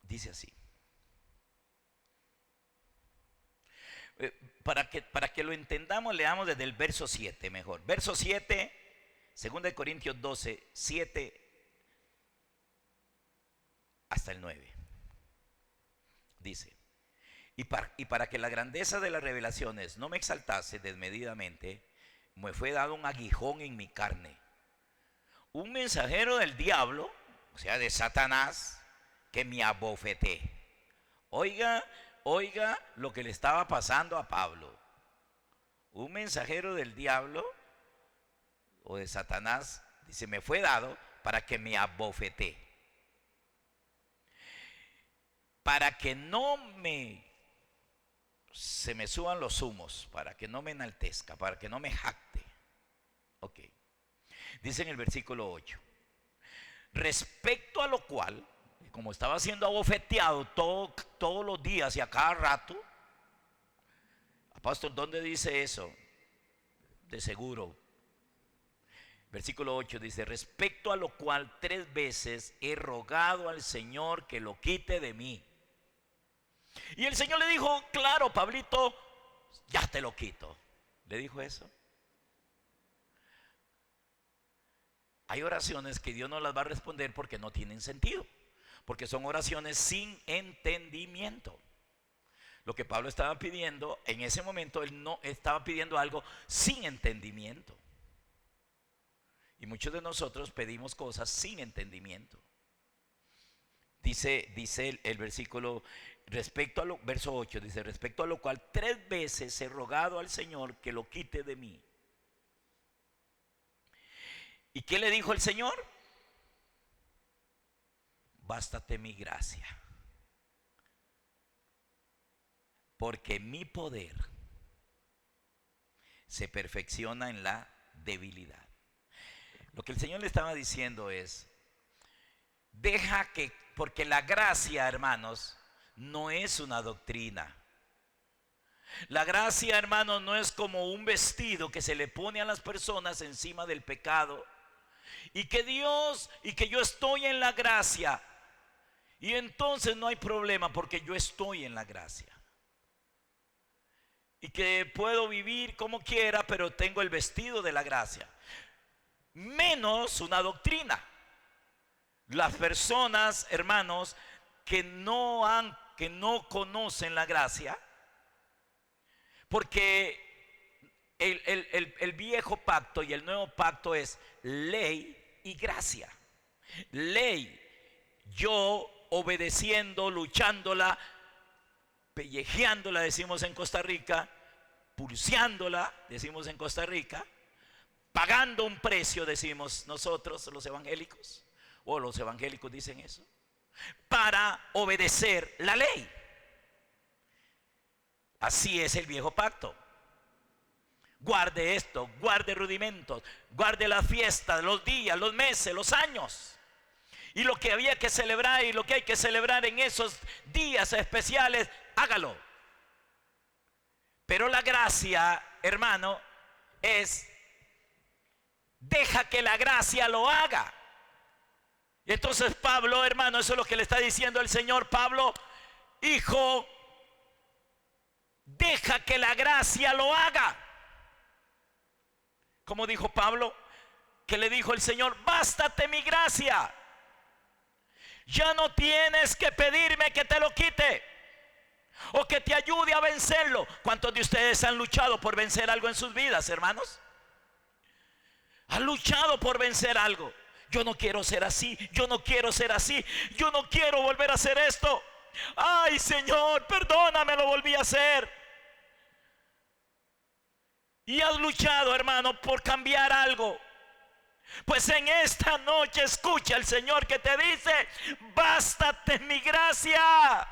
Dice así. Para que lo entendamos, leamos desde el verso 7 mejor. Verso 7, 2 Corintios 12, 7 hasta el 9. Dice, y para que la grandeza de las revelaciones no me exaltase desmedidamente, me fue dado un aguijón en mi carne, un mensajero del diablo, o sea, de Satanás, que me abofeté. Oiga lo que le estaba pasando a Pablo. Un mensajero del diablo o de Satanás, dice, me fue dado para que me abofeté, para que no se me suban los humos, para que no me enaltezca, para que no me jacte. Ok. Dice en el versículo 8, respecto a lo cual, como estaba siendo abofeteado todos los días y a cada rato. Apóstol, ¿dónde dice eso? De seguro. Versículo 8 dice, respecto a lo cual 3 veces he rogado al Señor que lo quite de mí. Y el Señor le dijo, claro, Pablito, ya te lo quito. ¿Le dijo eso? Hay oraciones que Dios no las va a responder porque no tienen sentido, porque son oraciones sin entendimiento. Lo que Pablo estaba pidiendo en ese momento, él no estaba pidiendo algo sin entendimiento. Y muchos de nosotros pedimos cosas sin entendimiento. Dice el versículo, verso 8, dice, respecto a lo cual 3 veces he rogado al Señor que lo quite de mí. ¿Y qué le dijo el Señor? Bástate mi gracia, porque mi poder se perfecciona en la debilidad. Lo que el Señor le estaba diciendo es, porque la gracia, hermanos, no es una doctrina. La gracia, hermanos, no es como un vestido que se le pone a las personas encima del pecado, y que yo estoy en la gracia, y entonces no hay problema porque yo estoy en la gracia. Y que puedo vivir como quiera, pero tengo el vestido de la gracia. menos una doctrina. Las personas, hermanos, que no conocen la gracia, porque el viejo pacto y el nuevo pacto es ley y gracia. Ley, yo obedeciendo, luchándola, pellejeándola, decimos en Costa Rica, pulseándola, decimos en Costa Rica, pagando un precio, decimos nosotros los evangélicos, o los evangélicos dicen eso, para obedecer la ley. Así es el viejo pacto. Guarde esto, guarde rudimentos, guarde la fiesta, los días, los meses, los años. Y lo que había que celebrar y lo que hay que celebrar en esos días especiales, hágalo. Pero la gracia, hermano, es deja que la gracia lo haga. Y entonces Pablo, hermano, eso es lo que le está diciendo el Señor. Pablo, hijo, deja que la gracia lo haga. Como dijo Pablo, que le dijo el Señor, bástate mi gracia. Ya no tienes que pedirme que te lo quite o que te ayude a vencerlo. ¿Cuántos de ustedes han luchado por vencer algo en sus vidas, hermanos? Han luchado por vencer algo. Yo no quiero ser así, yo no quiero ser así, yo no quiero volver a hacer esto. Ay, Señor, perdóname, lo volví a hacer. Y has luchado, hermano, por cambiar algo. Pues en esta noche escucha al Señor que te dice, bástate mi gracia,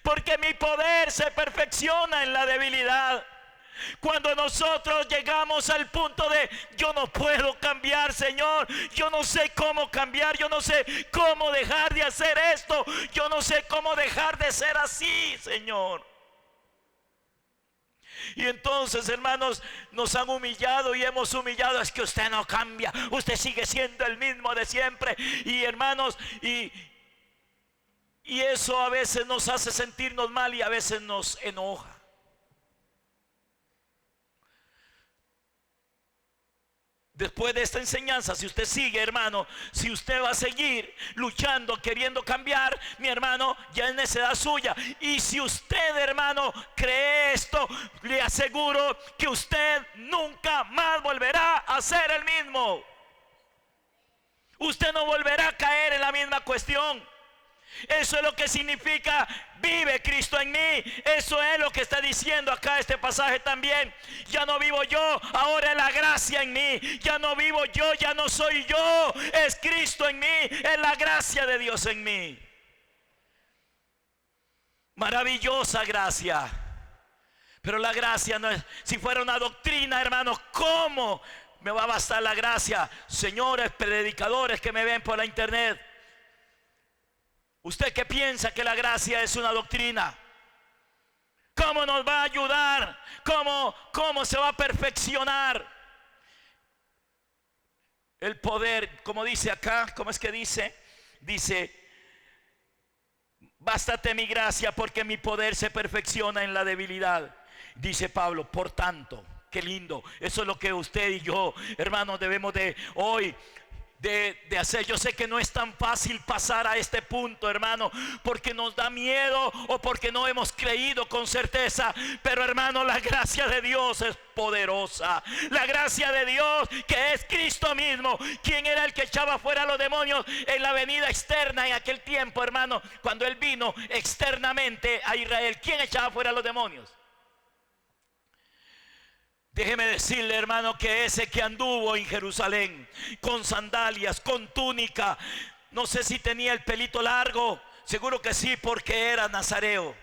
porque mi poder se perfecciona en la debilidad. Cuando nosotros llegamos al punto de yo no puedo cambiar, Señor, yo no sé cómo cambiar, yo no sé cómo dejar de hacer esto, yo no sé cómo dejar de ser así, Señor. Y entonces, hermanos, nos han humillado y hemos humillado. Es que usted no cambia, usted sigue siendo el mismo de siempre. Y hermanos, y eso a veces nos hace sentirnos mal y a veces nos enoja. Después de esta enseñanza, si usted sigue, hermano, si usted va a seguir luchando, queriendo cambiar, mi hermano, ya es necedad suya. Y si usted, hermano, cree esto, le aseguro que usted nunca más volverá a ser el mismo. Usted no volverá a caer en la misma cuestión. Eso es lo que significa vive Cristo en mí. Eso es lo que está diciendo acá este pasaje también. Ya no vivo yo, ahora es la gracia en mí. Ya no vivo yo, ya no soy yo, es Cristo en mí, es la gracia de Dios en mí. Maravillosa gracia. Pero la gracia no es, si fuera una doctrina, hermanos, ¿cómo me va a bastar la gracia? Señores predicadores que me ven por la internet, ¿usted qué piensa que la gracia es una doctrina? ¿Cómo nos va a ayudar? ¿Cómo se va a perfeccionar el poder? Como dice acá, ¿cómo es que dice? Dice, bástate mi gracia porque mi poder se perfecciona en la debilidad. Dice Pablo, por tanto, qué lindo. Eso es lo que usted y yo, hermanos, debemos de hoy de hacer. Yo sé que no es tan fácil pasar a este punto, hermano, porque nos da miedo o porque no hemos creído con certeza. Pero, hermano, la gracia de Dios es poderosa. La gracia de Dios, que es Cristo mismo, quien era el que echaba fuera a los demonios en la venida externa en aquel tiempo, hermano, cuando Él vino externamente a Israel. ¿Quién echaba fuera a los demonios? Déjeme decirle, hermano, que ese que anduvo en Jerusalén con sandalias, con túnica, no sé si tenía el pelito largo, seguro que sí, porque era nazareo.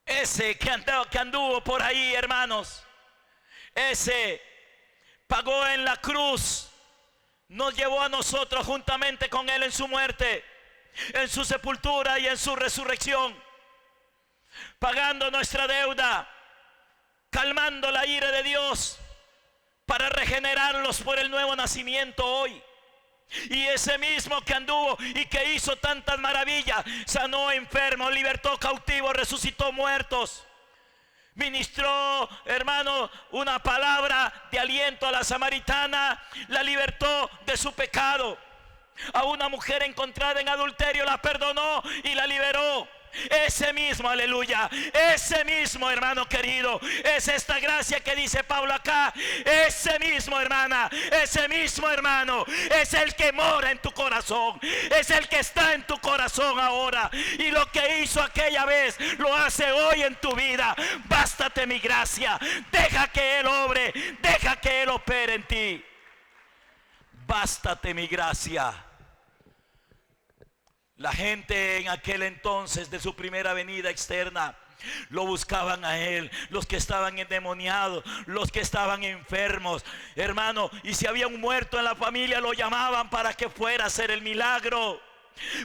Ese que anduvo por ahí, hermanos, ese pagó en la cruz, nos llevó a nosotros juntamente con Él en su muerte, en su sepultura y en su resurrección, pagando nuestra deuda, calmando la ira de Dios para regenerarlos por el nuevo nacimiento hoy. Y ese mismo que anduvo y que hizo tantas maravillas, sanó enfermos, libertó cautivos, resucitó muertos, Ministró, hermano, una palabra de aliento a la samaritana, la libertó de su pecado. A una mujer encontrada en adulterio la perdonó y la liberó. Ese mismo, aleluya, ese mismo, hermano querido, es esta gracia que dice Pablo acá. Ese mismo, hermana, ese mismo hermano es el que mora en tu corazón, es el que está en tu corazón ahora, y lo que hizo aquella vez lo hace hoy en tu vida. Bástate mi gracia, deja que Él obre, deja que Él opere en ti. Bástate mi gracia. La gente en aquel entonces de su primera venida externa lo buscaban a Él, los que estaban endemoniados, los que estaban enfermos, hermano, y si había un muerto en la familia lo llamaban para que fuera a hacer el milagro.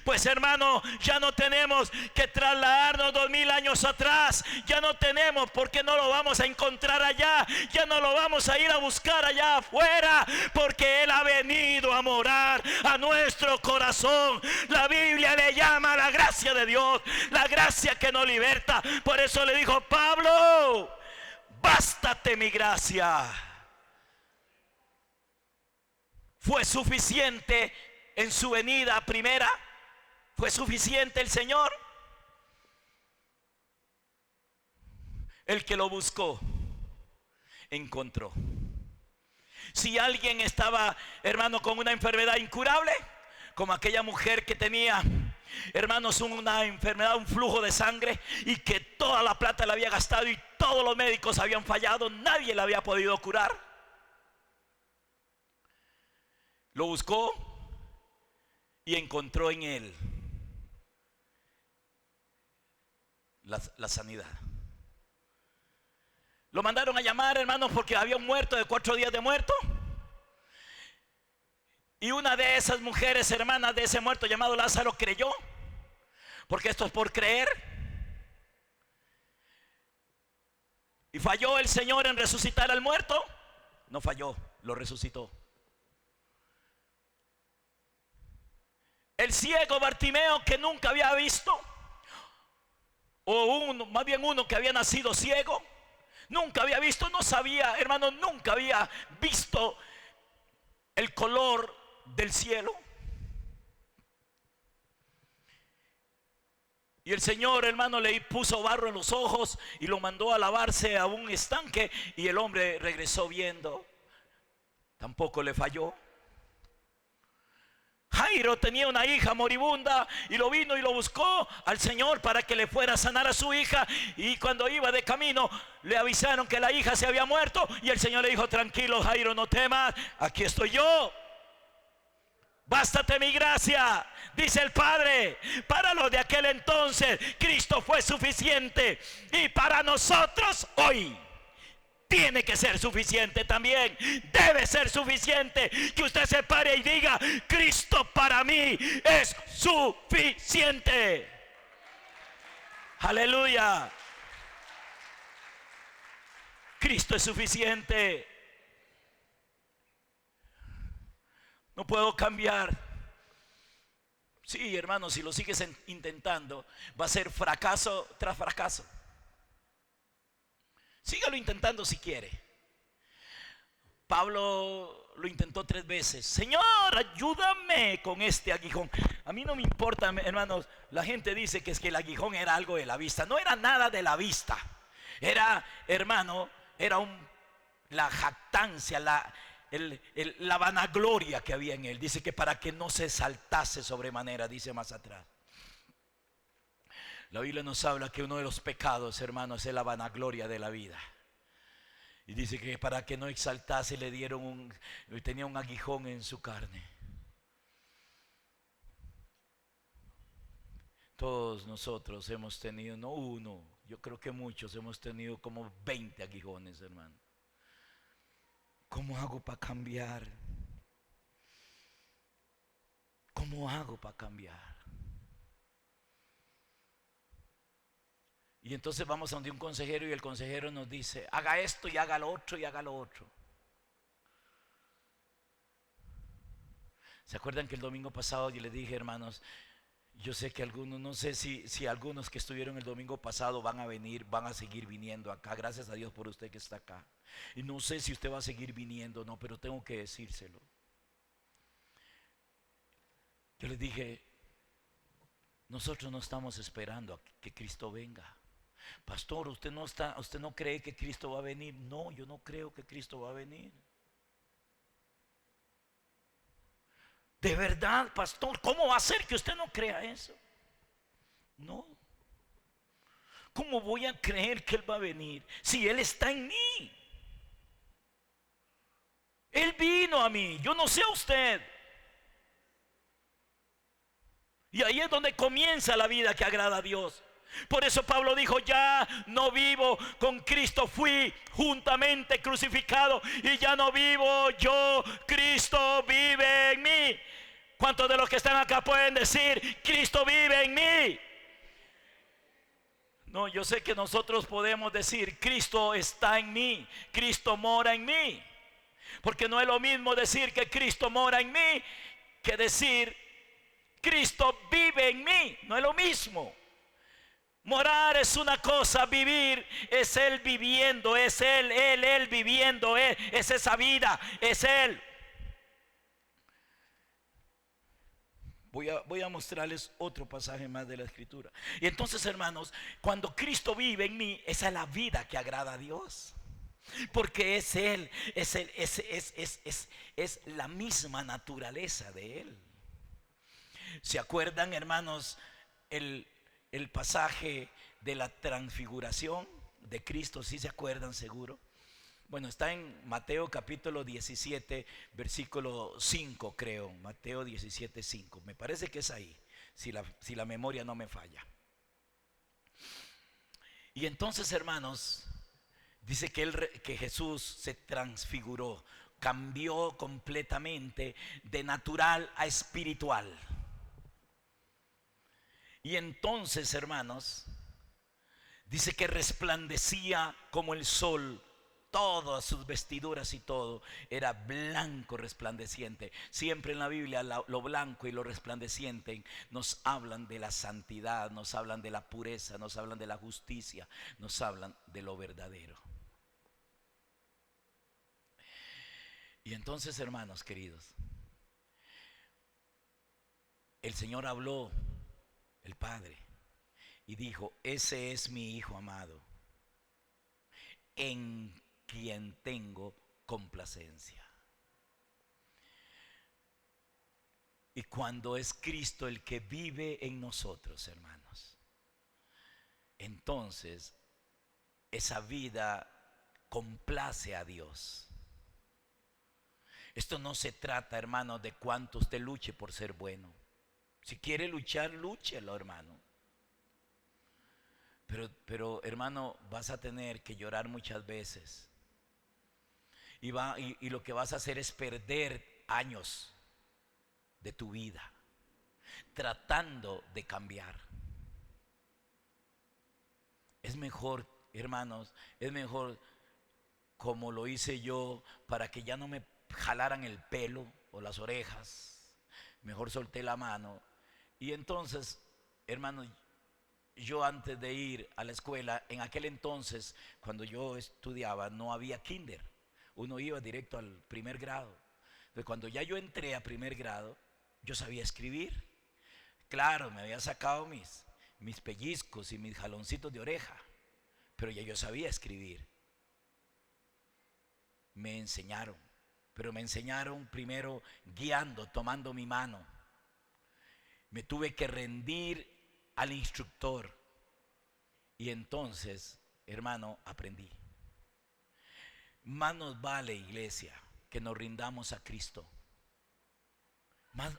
Pues hermano, ya no tenemos que trasladarnos 2000 años atrás. Ya no tenemos, porque no lo vamos a encontrar allá. Ya no lo vamos a ir a buscar allá afuera, porque Él ha venido a morar a nuestro corazón. La Biblia le llama la gracia de Dios, la gracia que nos liberta. Por eso le dijo Pablo: bástate mi gracia. Fue suficiente en su venida primera. Fue suficiente el Señor. El que lo buscó, encontró. Si alguien estaba, hermano, con una enfermedad incurable, como aquella mujer que tenía, hermanos, una enfermedad, un flujo de sangre, y que toda la plata la había gastado y todos los médicos habían fallado, nadie la había podido curar. Lo buscó y encontró en Él la sanidad. Lo mandaron a llamar, hermanos, porque había un muerto de 4 días de muerto. Y una de esas mujeres, hermanas de ese muerto llamado Lázaro, creyó, porque esto es por creer. ¿Y falló el Señor en resucitar al muerto? No falló, lo resucitó. El ciego Bartimeo, que nunca había visto, o más bien uno que había nacido ciego, nunca había visto, no sabía, hermano, nunca había visto el color del cielo. Y el Señor, hermano, le puso barro en los ojos y lo mandó a lavarse a un estanque, y el hombre regresó viendo. Tampoco le falló. Jairo tenía una hija moribunda y lo vino y lo buscó al Señor para que le fuera a sanar a su hija, y cuando iba de camino le avisaron que la hija se había muerto, y el Señor le dijo: tranquilo Jairo, no temas, aquí estoy yo. Bástate mi gracia, dice el Padre. Para los de aquel entonces Cristo fue suficiente, y para nosotros hoy tiene que ser suficiente también. Debe ser suficiente que usted se pare y diga: Cristo para mí es suficiente. Aleluya. Cristo es suficiente. No puedo cambiar. Sí, hermano, si lo sigues intentando, va a ser fracaso tras fracaso. Sígalo intentando si quiere. Pablo lo intentó 3 veces. Señor, ayúdame con este aguijón. A mí no me importa, hermanos. La gente dice que es que el aguijón era algo de la vista. No era nada de la vista. Era, hermano, era la jactancia, la vanagloria que había en él. Dice que para que no se exaltase sobremanera, dice más atrás. La Biblia nos habla que uno de los pecados, hermanos, es la vanagloria de la vida. Y dice que para que no exaltase le dieron tenía un aguijón en su carne. Todos nosotros hemos tenido, no uno, yo creo que muchos hemos tenido como 20 aguijones, hermano. ¿Cómo hago para cambiar? ¿Cómo hago para cambiar? Y entonces vamos a donde un consejero, y el consejero nos dice: haga esto y haga lo otro y haga lo otro. ¿Se acuerdan que el domingo pasado yo les dije, hermanos, Yo sé que algunos, no sé si algunos que estuvieron el domingo pasado van a venir, van a seguir viniendo acá. Gracias a Dios por usted que está acá. Y no sé si usted va a seguir viniendo o no, pero tengo que decírselo. Yo les dije, nosotros no estamos esperando a que Cristo venga. Pastor, usted no cree que Cristo va a venir. No, yo no creo que Cristo va a venir. De verdad, pastor, ¿cómo va a ser que usted no crea eso? No. ¿Cómo voy a creer que Él va a venir si Él está en mí? Él vino a mí, yo no sé a usted. Y ahí es donde comienza la vida que agrada a Dios. Por eso Pablo dijo, ya no vivo, con Cristo fui juntamente crucificado y ya no vivo yo, Cristo vive en mí. ¿Cuántos de los que están acá pueden decir, Cristo vive en mí? No, yo sé que nosotros podemos decir, Cristo está en mí, Cristo mora en mí. Porque no es lo mismo decir que Cristo mora en mí que decir, Cristo vive en mí. No es lo mismo. Morar es una cosa, vivir es Él viviendo, es Él viviendo, es esa vida, es Él. Voy a mostrarles otro pasaje más de la Escritura. Y entonces, hermanos, cuando Cristo vive en mí, esa es la vida que agrada a Dios. Porque es Él, es la misma naturaleza de Él. ¿Se acuerdan, hermanos, el pasaje de la transfiguración de Cristo? ¿Sí se acuerdan seguro? Bueno, está en Mateo capítulo 17, versículo 5, creo. Mateo 17, 5. Me parece que es ahí, si la memoria no me falla. Y entonces, hermanos, dice que Jesús se transfiguró, cambió completamente de natural a espiritual. Y entonces, hermanos, dice que resplandecía como el sol. Todas sus vestiduras y todo era blanco resplandeciente. Siempre en la Biblia lo blanco y lo resplandeciente nos hablan de la santidad, nos hablan de la pureza, nos hablan de la justicia, nos hablan de lo verdadero. Y entonces, hermanos queridos, el Señor habló, el Padre, y dijo, ese es mi Hijo amado, en quien tengo complacencia. Y cuando es Cristo el que vive en nosotros, hermanos, entonces esa vida complace a Dios. Esto no se trata, hermano, de cuánto usted luche por ser bueno. Si quiere luchar, lúchelo, hermano. Pero hermano, vas a tener que llorar muchas veces. Y lo que vas a hacer es perder años de tu vida tratando de cambiar. Es mejor, hermanos, es mejor como lo hice yo, para que ya no me jalaran el pelo o las orejas. Mejor solté la mano. Y entonces, hermanos, yo antes de ir a la escuela, en aquel entonces, cuando yo estudiaba, no había kinder. Uno iba directo al primer grado. Entonces, cuando ya yo entré a primer grado, yo sabía escribir. Claro, me había sacado mis pellizcos y mis jaloncitos de oreja, pero ya yo sabía escribir. Me enseñaron, pero me enseñaron primero guiando, tomando mi mano. Me tuve que rendir al instructor. Y entonces, hermano, aprendí. Más nos vale, iglesia, que nos rindamos a Cristo. Más,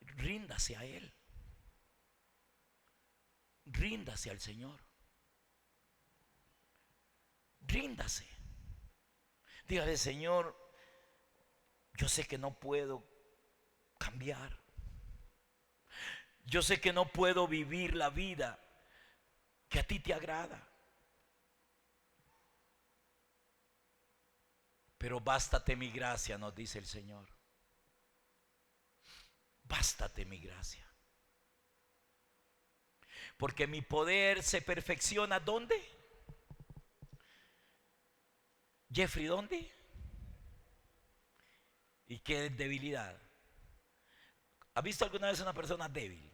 ríndase a Él. Ríndase al Señor. Ríndase. Dígale, Señor, yo sé que no puedo cambiar. Yo sé que no puedo vivir la vida que a ti te agrada. Pero bástate mi gracia, nos dice el Señor. Bástate mi gracia. Porque mi poder se perfecciona, ¿dónde? Jeffrey, ¿dónde? ¿Y qué es debilidad? ¿Has visto alguna vez una persona débil?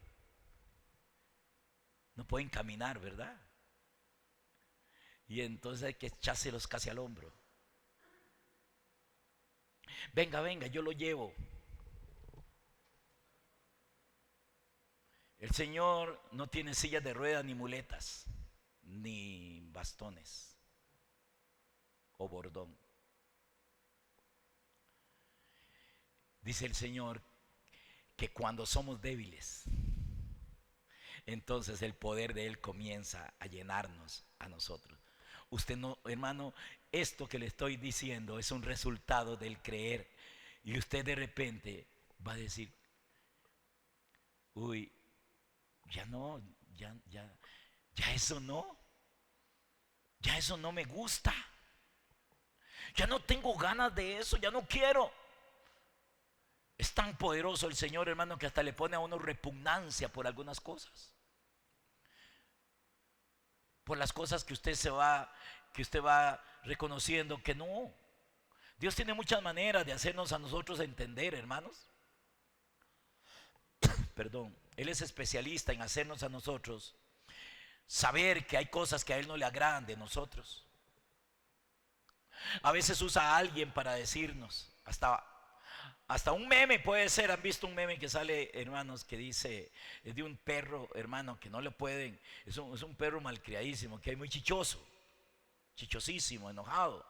No pueden caminar, ¿verdad? Y entonces hay que echárselos casi al hombro. Venga, venga, yo lo llevo. El Señor no tiene sillas de ruedas, ni muletas, ni bastones o bordón. Dice el Señor que cuando somos débiles, entonces el poder de Él comienza a llenarnos a nosotros. Usted no, hermano, esto que le estoy diciendo es un resultado del creer. Y usted de repente va a decir, uy, ya no, ya eso no me gusta. Ya no tengo ganas de eso, ya no quiero. Es tan poderoso el Señor, hermano, que hasta le pone a uno repugnancia por algunas cosas. Por las cosas que usted va reconociendo que no. Dios tiene muchas maneras de hacernos a nosotros entender, hermanos. Perdón, Él es especialista en hacernos a nosotros saber que hay cosas que a Él no le agradan de nosotros. A veces usa a alguien para decirnos, hasta un meme puede ser. ¿Han visto un meme que sale, hermanos, que dice, es de un perro, hermano, que no le pueden, es un perro malcriadísimo, que es muy chichoso, chichosísimo, enojado?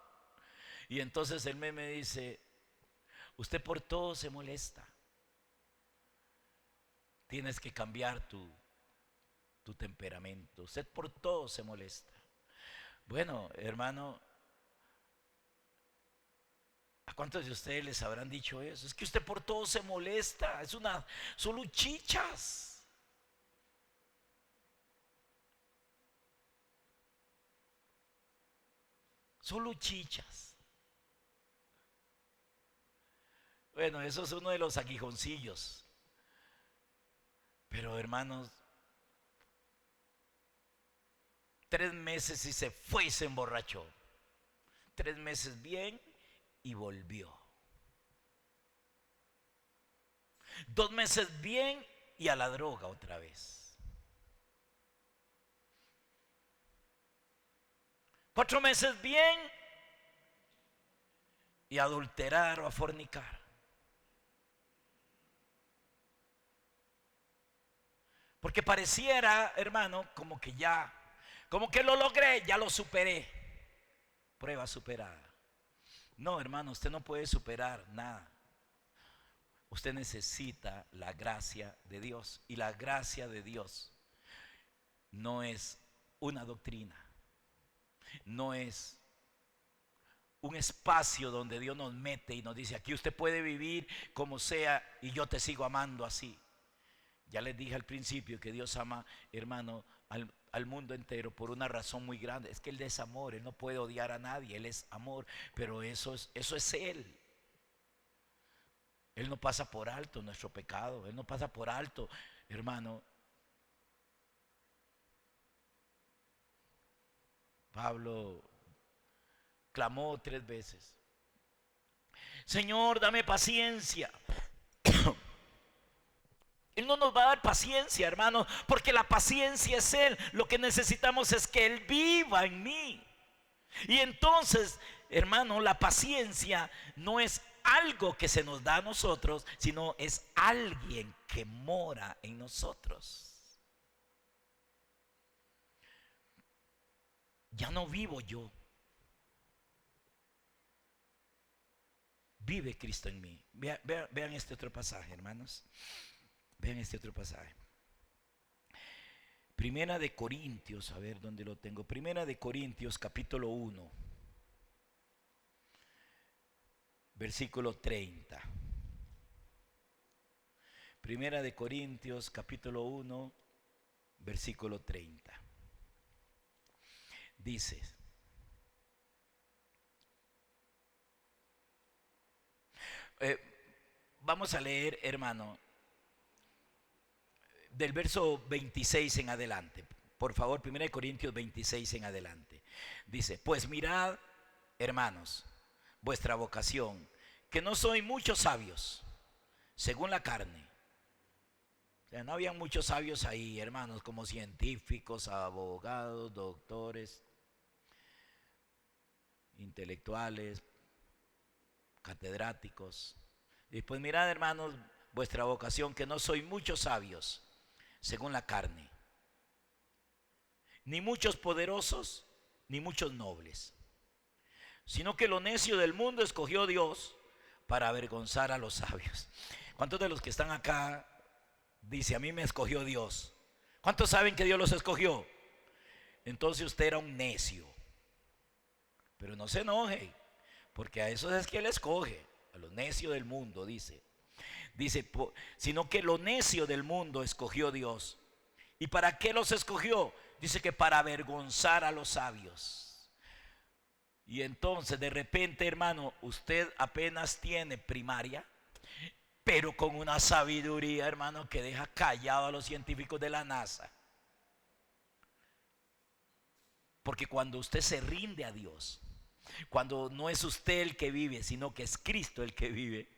Y entonces el meme dice, usted por todo se molesta, tienes que cambiar tu temperamento, usted por todo se molesta. Bueno, hermano, ¿a cuántos de ustedes les habrán dicho eso? Es que usted por todo se molesta, son luchichas. Son luchichas. Bueno, eso es uno de los aguijoncillos. Pero hermanos, 3 meses y se fue y se emborrachó. 3 meses bien y volvió. 2 meses bien y a la droga otra vez. 4 meses bien y a adulterar o a fornicar. Porque pareciera, hermano, como que lo logré, ya lo superé. Prueba superada. No, hermano, usted no puede superar nada. Usted necesita la gracia de Dios. Y la gracia de Dios no es una doctrina. No es un espacio donde Dios nos mete y nos dice, aquí usted puede vivir como sea y yo te sigo amando así. Ya les dije al principio que Dios ama, hermano, al mundo entero por una razón muy grande. Es que Él es amor, Él no puede odiar a nadie, Él es amor. Pero eso es Él. Él no pasa por alto nuestro pecado, Él no pasa por alto, hermano. Pablo clamó 3 veces, Señor, dame paciencia. Él no nos va a dar paciencia, hermano, porque la paciencia es Él. Lo que necesitamos es que Él viva en mí. Y entonces, hermano, la paciencia no es algo que se nos da a nosotros, sino es alguien que mora en nosotros. Ya no vivo yo. Vive Cristo en mí. Vean este otro pasaje, hermanos. Vean este otro pasaje. Primera de Corintios, a ver dónde lo tengo. Primera de Corintios, capítulo 1, versículo 30. Primera de Corintios, capítulo 1, versículo 30. Dice, vamos a leer, hermano. del verso 26 en adelante. Por favor, 1 Corintios 26 en adelante. Dice, pues mirad, hermanos, vuestra vocación, que no soy muchos sabios, según la carne. O sea, no había muchos sabios ahí, hermanos, como científicos, abogados, doctores, intelectuales, catedráticos. Y pues mirad, hermanos, vuestra vocación, que no soy muchos sabios, según la carne, ni muchos poderosos, ni muchos nobles, sino que lo necio del mundo escogió Dios para avergonzar a los sabios. ¿Cuántos de los que están acá dice, a mí me escogió Dios? ¿Cuántos saben que Dios los escogió? Entonces usted era un necio. Pero no se enoje, porque a esos es que Él escoge, a los necios del mundo, dice, sino que lo necio del mundo escogió Dios. ¿Y para qué los escogió? Dice que para avergonzar a los sabios. Y entonces de repente, hermano, usted apenas tiene primaria, pero con una sabiduría, hermano, que deja callado a los científicos de la NASA. Porque cuando usted se rinde a Dios, cuando no es usted el que vive, sino que es Cristo el que vive,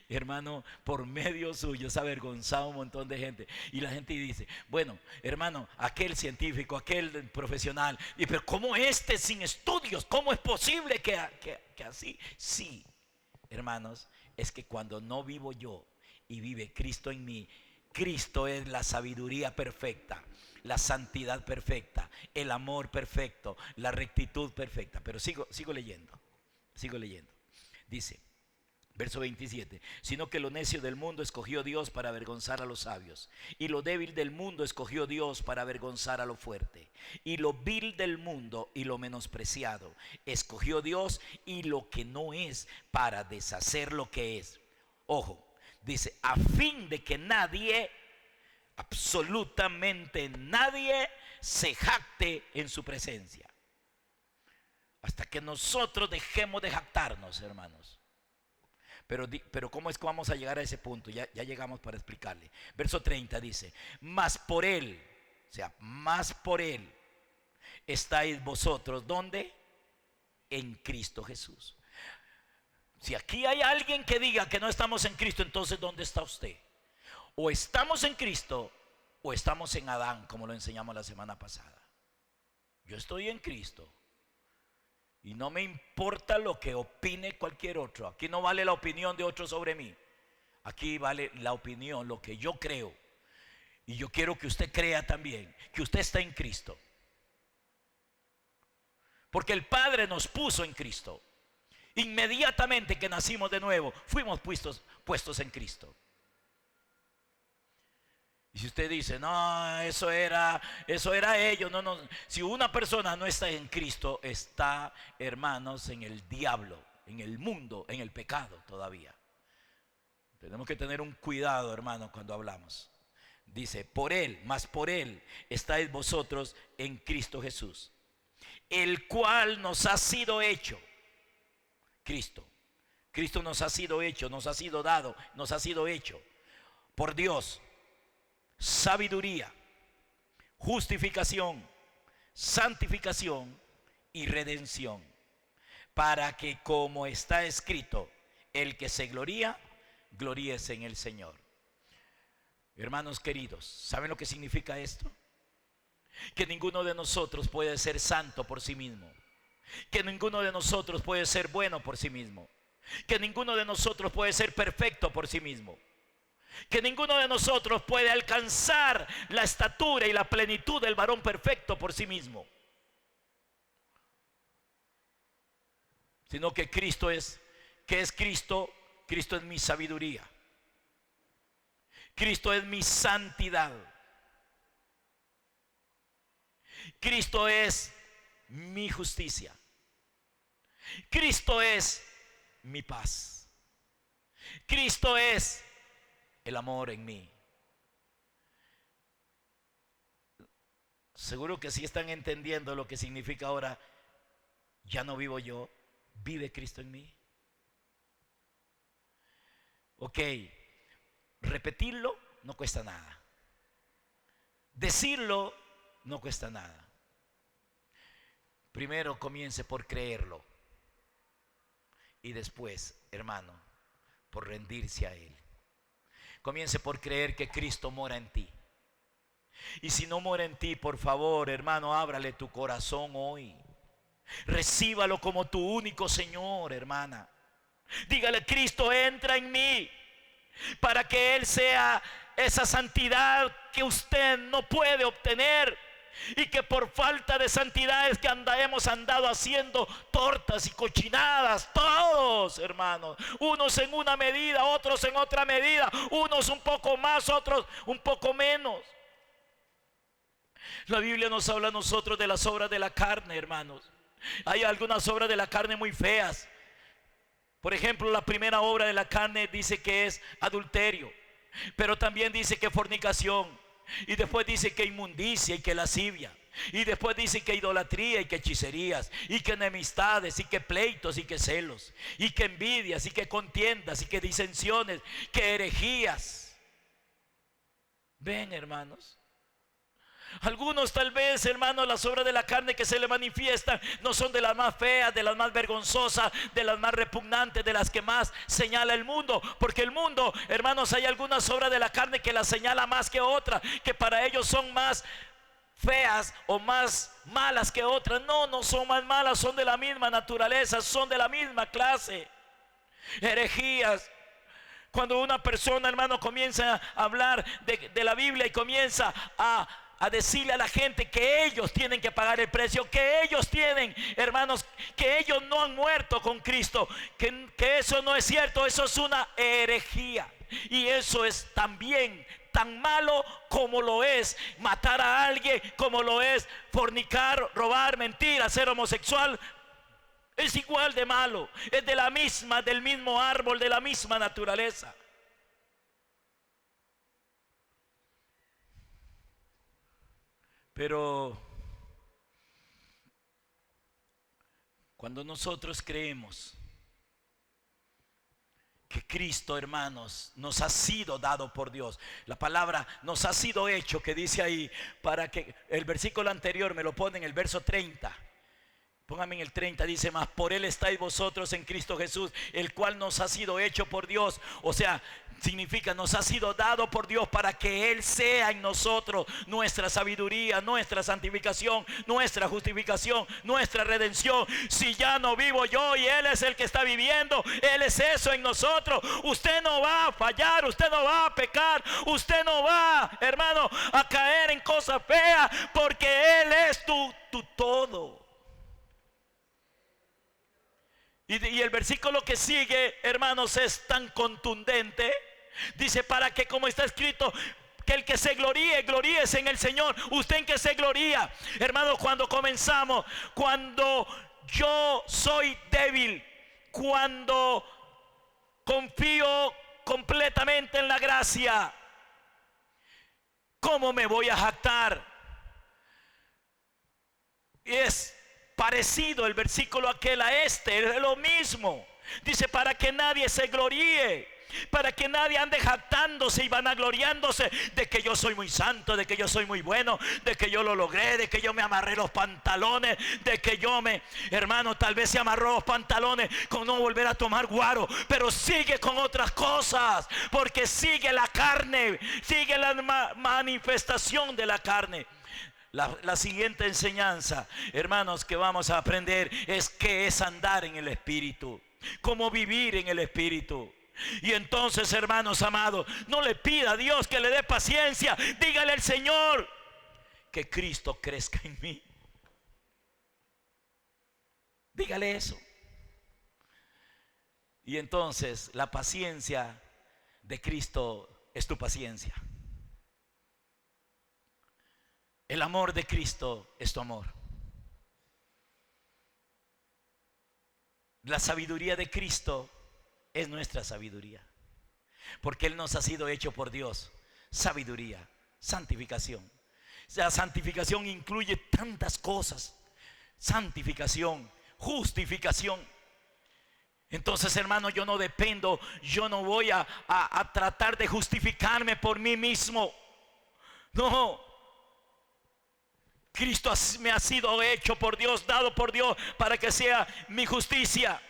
hermano, por medio suyo se ha avergonzado un montón de gente. Y la gente dice, bueno, hermano, aquel científico, aquel profesional, y pero ¿cómo este sin estudios? ¿Cómo es posible que así? Sí, hermanos, es que cuando no vivo yo y vive Cristo en mí, Cristo es la sabiduría perfecta, la santidad perfecta, el amor perfecto, la rectitud perfecta. Pero sigo leyendo. Dice, verso 27, sino que lo necio del mundo escogió Dios para avergonzar a los sabios, y lo débil del mundo escogió Dios para avergonzar a lo fuerte, y lo vil del mundo y lo menospreciado escogió Dios, y lo que no es, para deshacer lo que es. Ojo, dice, a fin de que nadie, absolutamente nadie, se jacte en su presencia. Hasta que nosotros dejemos de jactarnos, hermanos. Pero ¿cómo es que vamos a llegar a ese punto? Ya llegamos para explicarle. Verso 30 dice, mas por Él, o sea, más por Él estáis vosotros, ¿dónde? En Cristo Jesús. Si aquí hay alguien que diga que no estamos en Cristo, entonces ¿dónde está usted? O estamos en Cristo o estamos en Adán, como lo enseñamos la semana pasada. Yo estoy en Cristo y no me importa lo que opine cualquier otro. Aquí no vale la opinión de otro sobre mí. Aquí vale la opinión, lo que yo creo. Y yo quiero que usted crea también que usted está en Cristo, porque el Padre nos puso en Cristo. Inmediatamente que nacimos de nuevo, fuimos puestos en Cristo. Y si usted dice, no, eso era ellos, no. Si una persona no está en Cristo, está, hermanos, en el diablo, en el mundo, en el pecado todavía. Tenemos que tener un cuidado, hermanos, cuando hablamos. Dice, por Él, más por Él estáis vosotros en Cristo Jesús, el cual nos ha sido hecho. Cristo nos ha sido hecho, nos ha sido dado, nos ha sido hecho por Dios. Sabiduría, justificación, santificación y redención, para que, como está escrito, el que se gloría, gloríese en el Señor. Hermanos queridos, ¿saben lo que significa esto? Que ninguno de nosotros puede ser santo por sí mismo, que ninguno de nosotros puede ser bueno por sí mismo, que ninguno de nosotros puede ser perfecto por sí mismo, que ninguno de nosotros puede alcanzar la estatura y la plenitud del varón perfecto por sí mismo, sino que Cristo es, ¿qué es Cristo? Cristo es mi sabiduría, Cristo es mi santidad, Cristo es mi justicia, Cristo es mi paz, Cristo es el amor en mí. Seguro que sí están entendiendo lo que significa ahora, ya no vivo yo, vive Cristo en mí. Ok, repetirlo no cuesta nada. Decirlo no cuesta nada. Primero comience por creerlo y después, hermano, por rendirse a Él. Comience por creer que Cristo mora en ti. Y si no mora en ti, por favor, hermano, ábrale tu corazón hoy. Recíbalo como tu único Señor, hermana. Dígale: Cristo, entra en mí, para que Él sea esa santidad que usted no puede obtener, y que por falta de santidad es que hemos andado haciendo tortas y cochinadas, todos, hermanos, unos en una medida, otros en otra medida, unos un poco más, otros un poco menos. La Biblia nos habla a nosotros de las obras de la carne, hermanos. Hay algunas obras de la carne muy feas. Por ejemplo, la primera obra de la carne dice que es adulterio, pero también dice que fornicación, y después dice que inmundicia y que lascivia, y después dice que idolatría y que hechicerías, y que enemistades, y que pleitos, y que celos, y que envidias, y que contiendas, y que disensiones, que herejías. Ven, hermanos, algunos tal vez, hermanos, las obras de la carne que se le manifiestan no son de las más feas, de las más vergonzosas, de las más repugnantes, de las que más señala el mundo. Porque el mundo, hermanos, hay algunas obras de la carne que las señala más que otras, que para ellos son más feas o más malas que otras. No, no son más malas, son de la misma naturaleza, son de la misma clase. Herejías. Cuando una persona, hermano, comienza a hablar de la Biblia y comienza a decirle a la gente que ellos tienen que pagar el precio, que ellos tienen, hermanos, que ellos no han muerto con Cristo, que eso no es cierto, eso es una herejía. Y eso es también tan malo como lo es matar a alguien, como lo es fornicar, robar, mentir, ser homosexual. Es igual de malo, es del mismo árbol, de la misma naturaleza. Pero cuando nosotros creemos que Cristo, hermanos, nos ha sido dado por Dios, la palabra nos ha sido hecho, que dice ahí, para que el versículo anterior me lo pone en el verso 30. Póngame en el 30, dice: más por Él estáis vosotros en Cristo Jesús, el cual nos ha sido hecho por Dios. O sea, significa nos ha sido dado por Dios para que Él sea en nosotros nuestra sabiduría, nuestra santificación, nuestra justificación, nuestra redención. Si ya no vivo yo y Él es el que está viviendo, Él es eso en nosotros. Usted no va a fallar, usted no va a pecar, usted no va, hermano, a caer en cosas feas, porque Él es tu todo. Y el versículo que sigue, hermanos, es tan contundente. Dice: para que, como está escrito, que el que se gloríe, gloríese en el Señor. ¿Usted en qué se gloría? Hermanos, cuando comenzamos, cuando yo soy débil, cuando confío completamente en la gracia, ¿cómo me voy a jactar? Y es parecido el versículo aquel a este, es lo mismo. Dice: para que nadie se gloríe, para que nadie ande jactándose y vanagloriándose de que yo soy muy santo, de que yo soy muy bueno, de que yo lo logré, de que yo me amarré los pantalones, de que hermano, tal vez se amarró los pantalones con no volver a tomar guaro, pero sigue con otras cosas, porque sigue la carne, sigue la manifestación de la carne. La siguiente enseñanza, hermanos, que vamos a aprender es qué es andar en el Espíritu, cómo vivir en el Espíritu. Y entonces, hermanos amados, no le pida a Dios que le dé paciencia, dígale al Señor que Cristo crezca en mí. Dígale eso. Y entonces la paciencia de Cristo es tu paciencia. El amor de Cristo es tu amor. La sabiduría de Cristo es nuestra sabiduría, porque Él nos ha sido hecho por Dios. Sabiduría, santificación. La santificación incluye tantas cosas: santificación, justificación. Entonces, hermano, yo no dependo, yo no voy a tratar de justificarme por mí mismo. No. Cristo me ha sido hecho por Dios, dado por Dios para que sea mi justicia.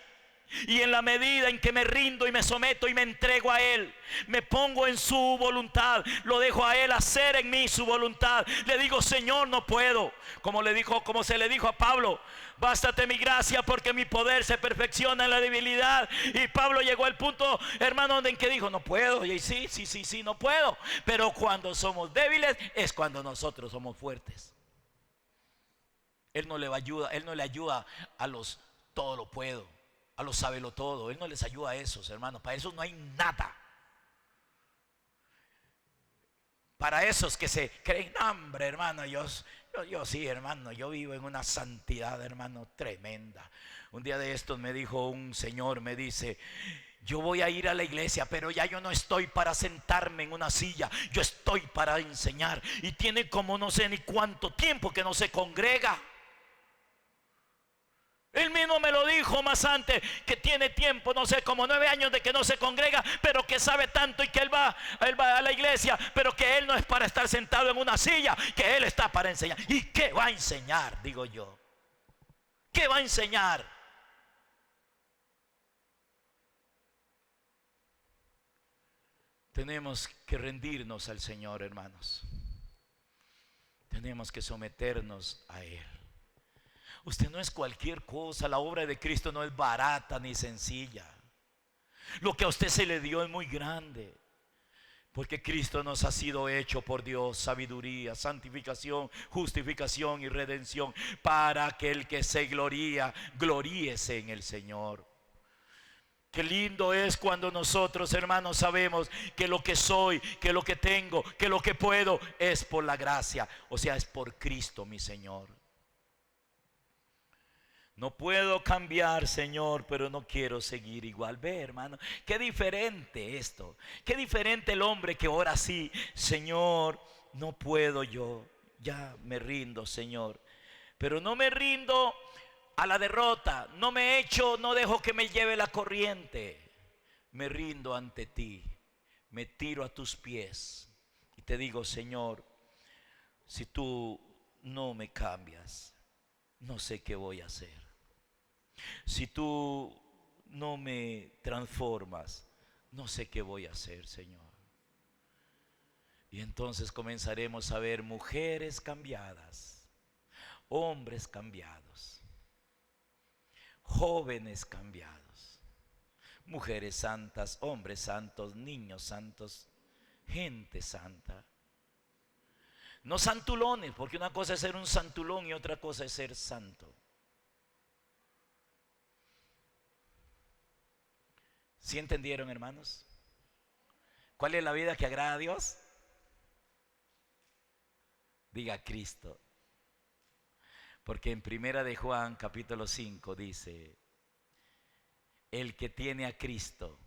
Y en la medida en que me rindo y me someto y me entrego a Él, me pongo en su voluntad, lo dejo a Él hacer en mí su voluntad. Le digo, Señor, no puedo. Como se le dijo a Pablo, bástate mi gracia porque mi poder se perfecciona en la debilidad. Y Pablo llegó al punto, hermano, en que dijo, no puedo. Y sí, no puedo. Pero cuando somos débiles es cuando nosotros somos fuertes. Él no le ayuda a los todo lo puedo, a los sábelo todo. Él no les ayuda a esos, hermanos. Para eso no hay nada. Para esos que se creen, hombre, hermano, yo sí, hermano, yo vivo en una santidad, hermano, tremenda. Un día de estos me dijo un señor, me dice, yo voy a ir a la iglesia, pero ya yo no estoy para sentarme en una silla, yo estoy para enseñar. Y tiene como no sé ni cuánto tiempo que no se congrega. Él mismo me lo dijo más antes, que tiene tiempo, no sé, como 9 años de que no se congrega, pero que sabe tanto y que él va a la iglesia, pero que él no es para estar sentado en una silla, que él está para enseñar. ¿Y qué va a enseñar? Digo yo. ¿Qué va a enseñar? Tenemos que rendirnos al Señor, hermanos. Tenemos que someternos a Él. Usted no es cualquier cosa. La obra de Cristo no es barata ni sencilla. Lo que a usted se le dio es muy grande. Porque Cristo nos ha sido hecho por Dios sabiduría, santificación, justificación y redención. Para que el que se gloríese en el Señor. Qué lindo es cuando nosotros, hermanos, sabemos que lo que soy, que lo que tengo, que lo que puedo es por la gracia. O sea, es por Cristo mi Señor. No puedo cambiar, Señor, pero no quiero seguir igual. Ve, hermano, qué diferente esto. Qué diferente el hombre que ora así. Señor, no puedo yo. Ya me rindo, Señor. Pero no me rindo a la derrota. No dejo que me lleve la corriente. Me rindo ante ti. Me tiro a tus pies. Y te digo, Señor, si tú no me cambias, no sé qué voy a hacer. Si tú no me transformas, no sé qué voy a hacer, Señor. Y entonces comenzaremos a ver mujeres cambiadas, hombres cambiados, jóvenes cambiados, mujeres santas, hombres santos, niños santos, gente santa. No santulones, porque una cosa es ser un santulón y otra cosa es ser santo. ¿Sí entendieron, hermanos? ¿Cuál es la vida que agrada a Dios? Diga Cristo. Porque en Primera de Juan capítulo 5 dice, el que tiene a Cristo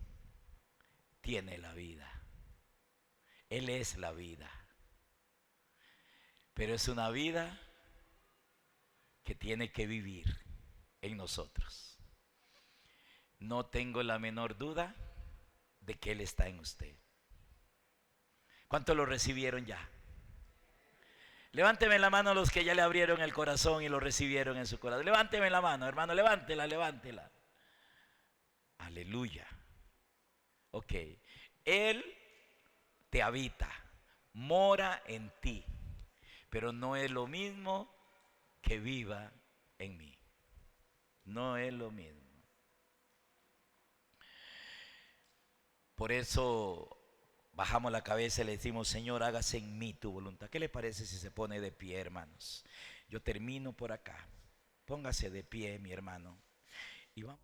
tiene la vida. Él es la vida. Pero es una vida que tiene que vivir en nosotros. No tengo la menor duda de que Él está en usted. ¿Cuántos lo recibieron ya? Levánteme la mano los que ya le abrieron el corazón y lo recibieron en su corazón. Levánteme la mano, hermano, levántela. Aleluya. Ok. Él te habita, mora en ti, pero no es lo mismo que viva en mí. No es lo mismo. Por eso bajamos la cabeza y le decimos, Señor, hágase en mí tu voluntad. ¿Qué le parece si se pone de pie, hermanos? Yo termino por acá. Póngase de pie, mi hermano. Y vamos.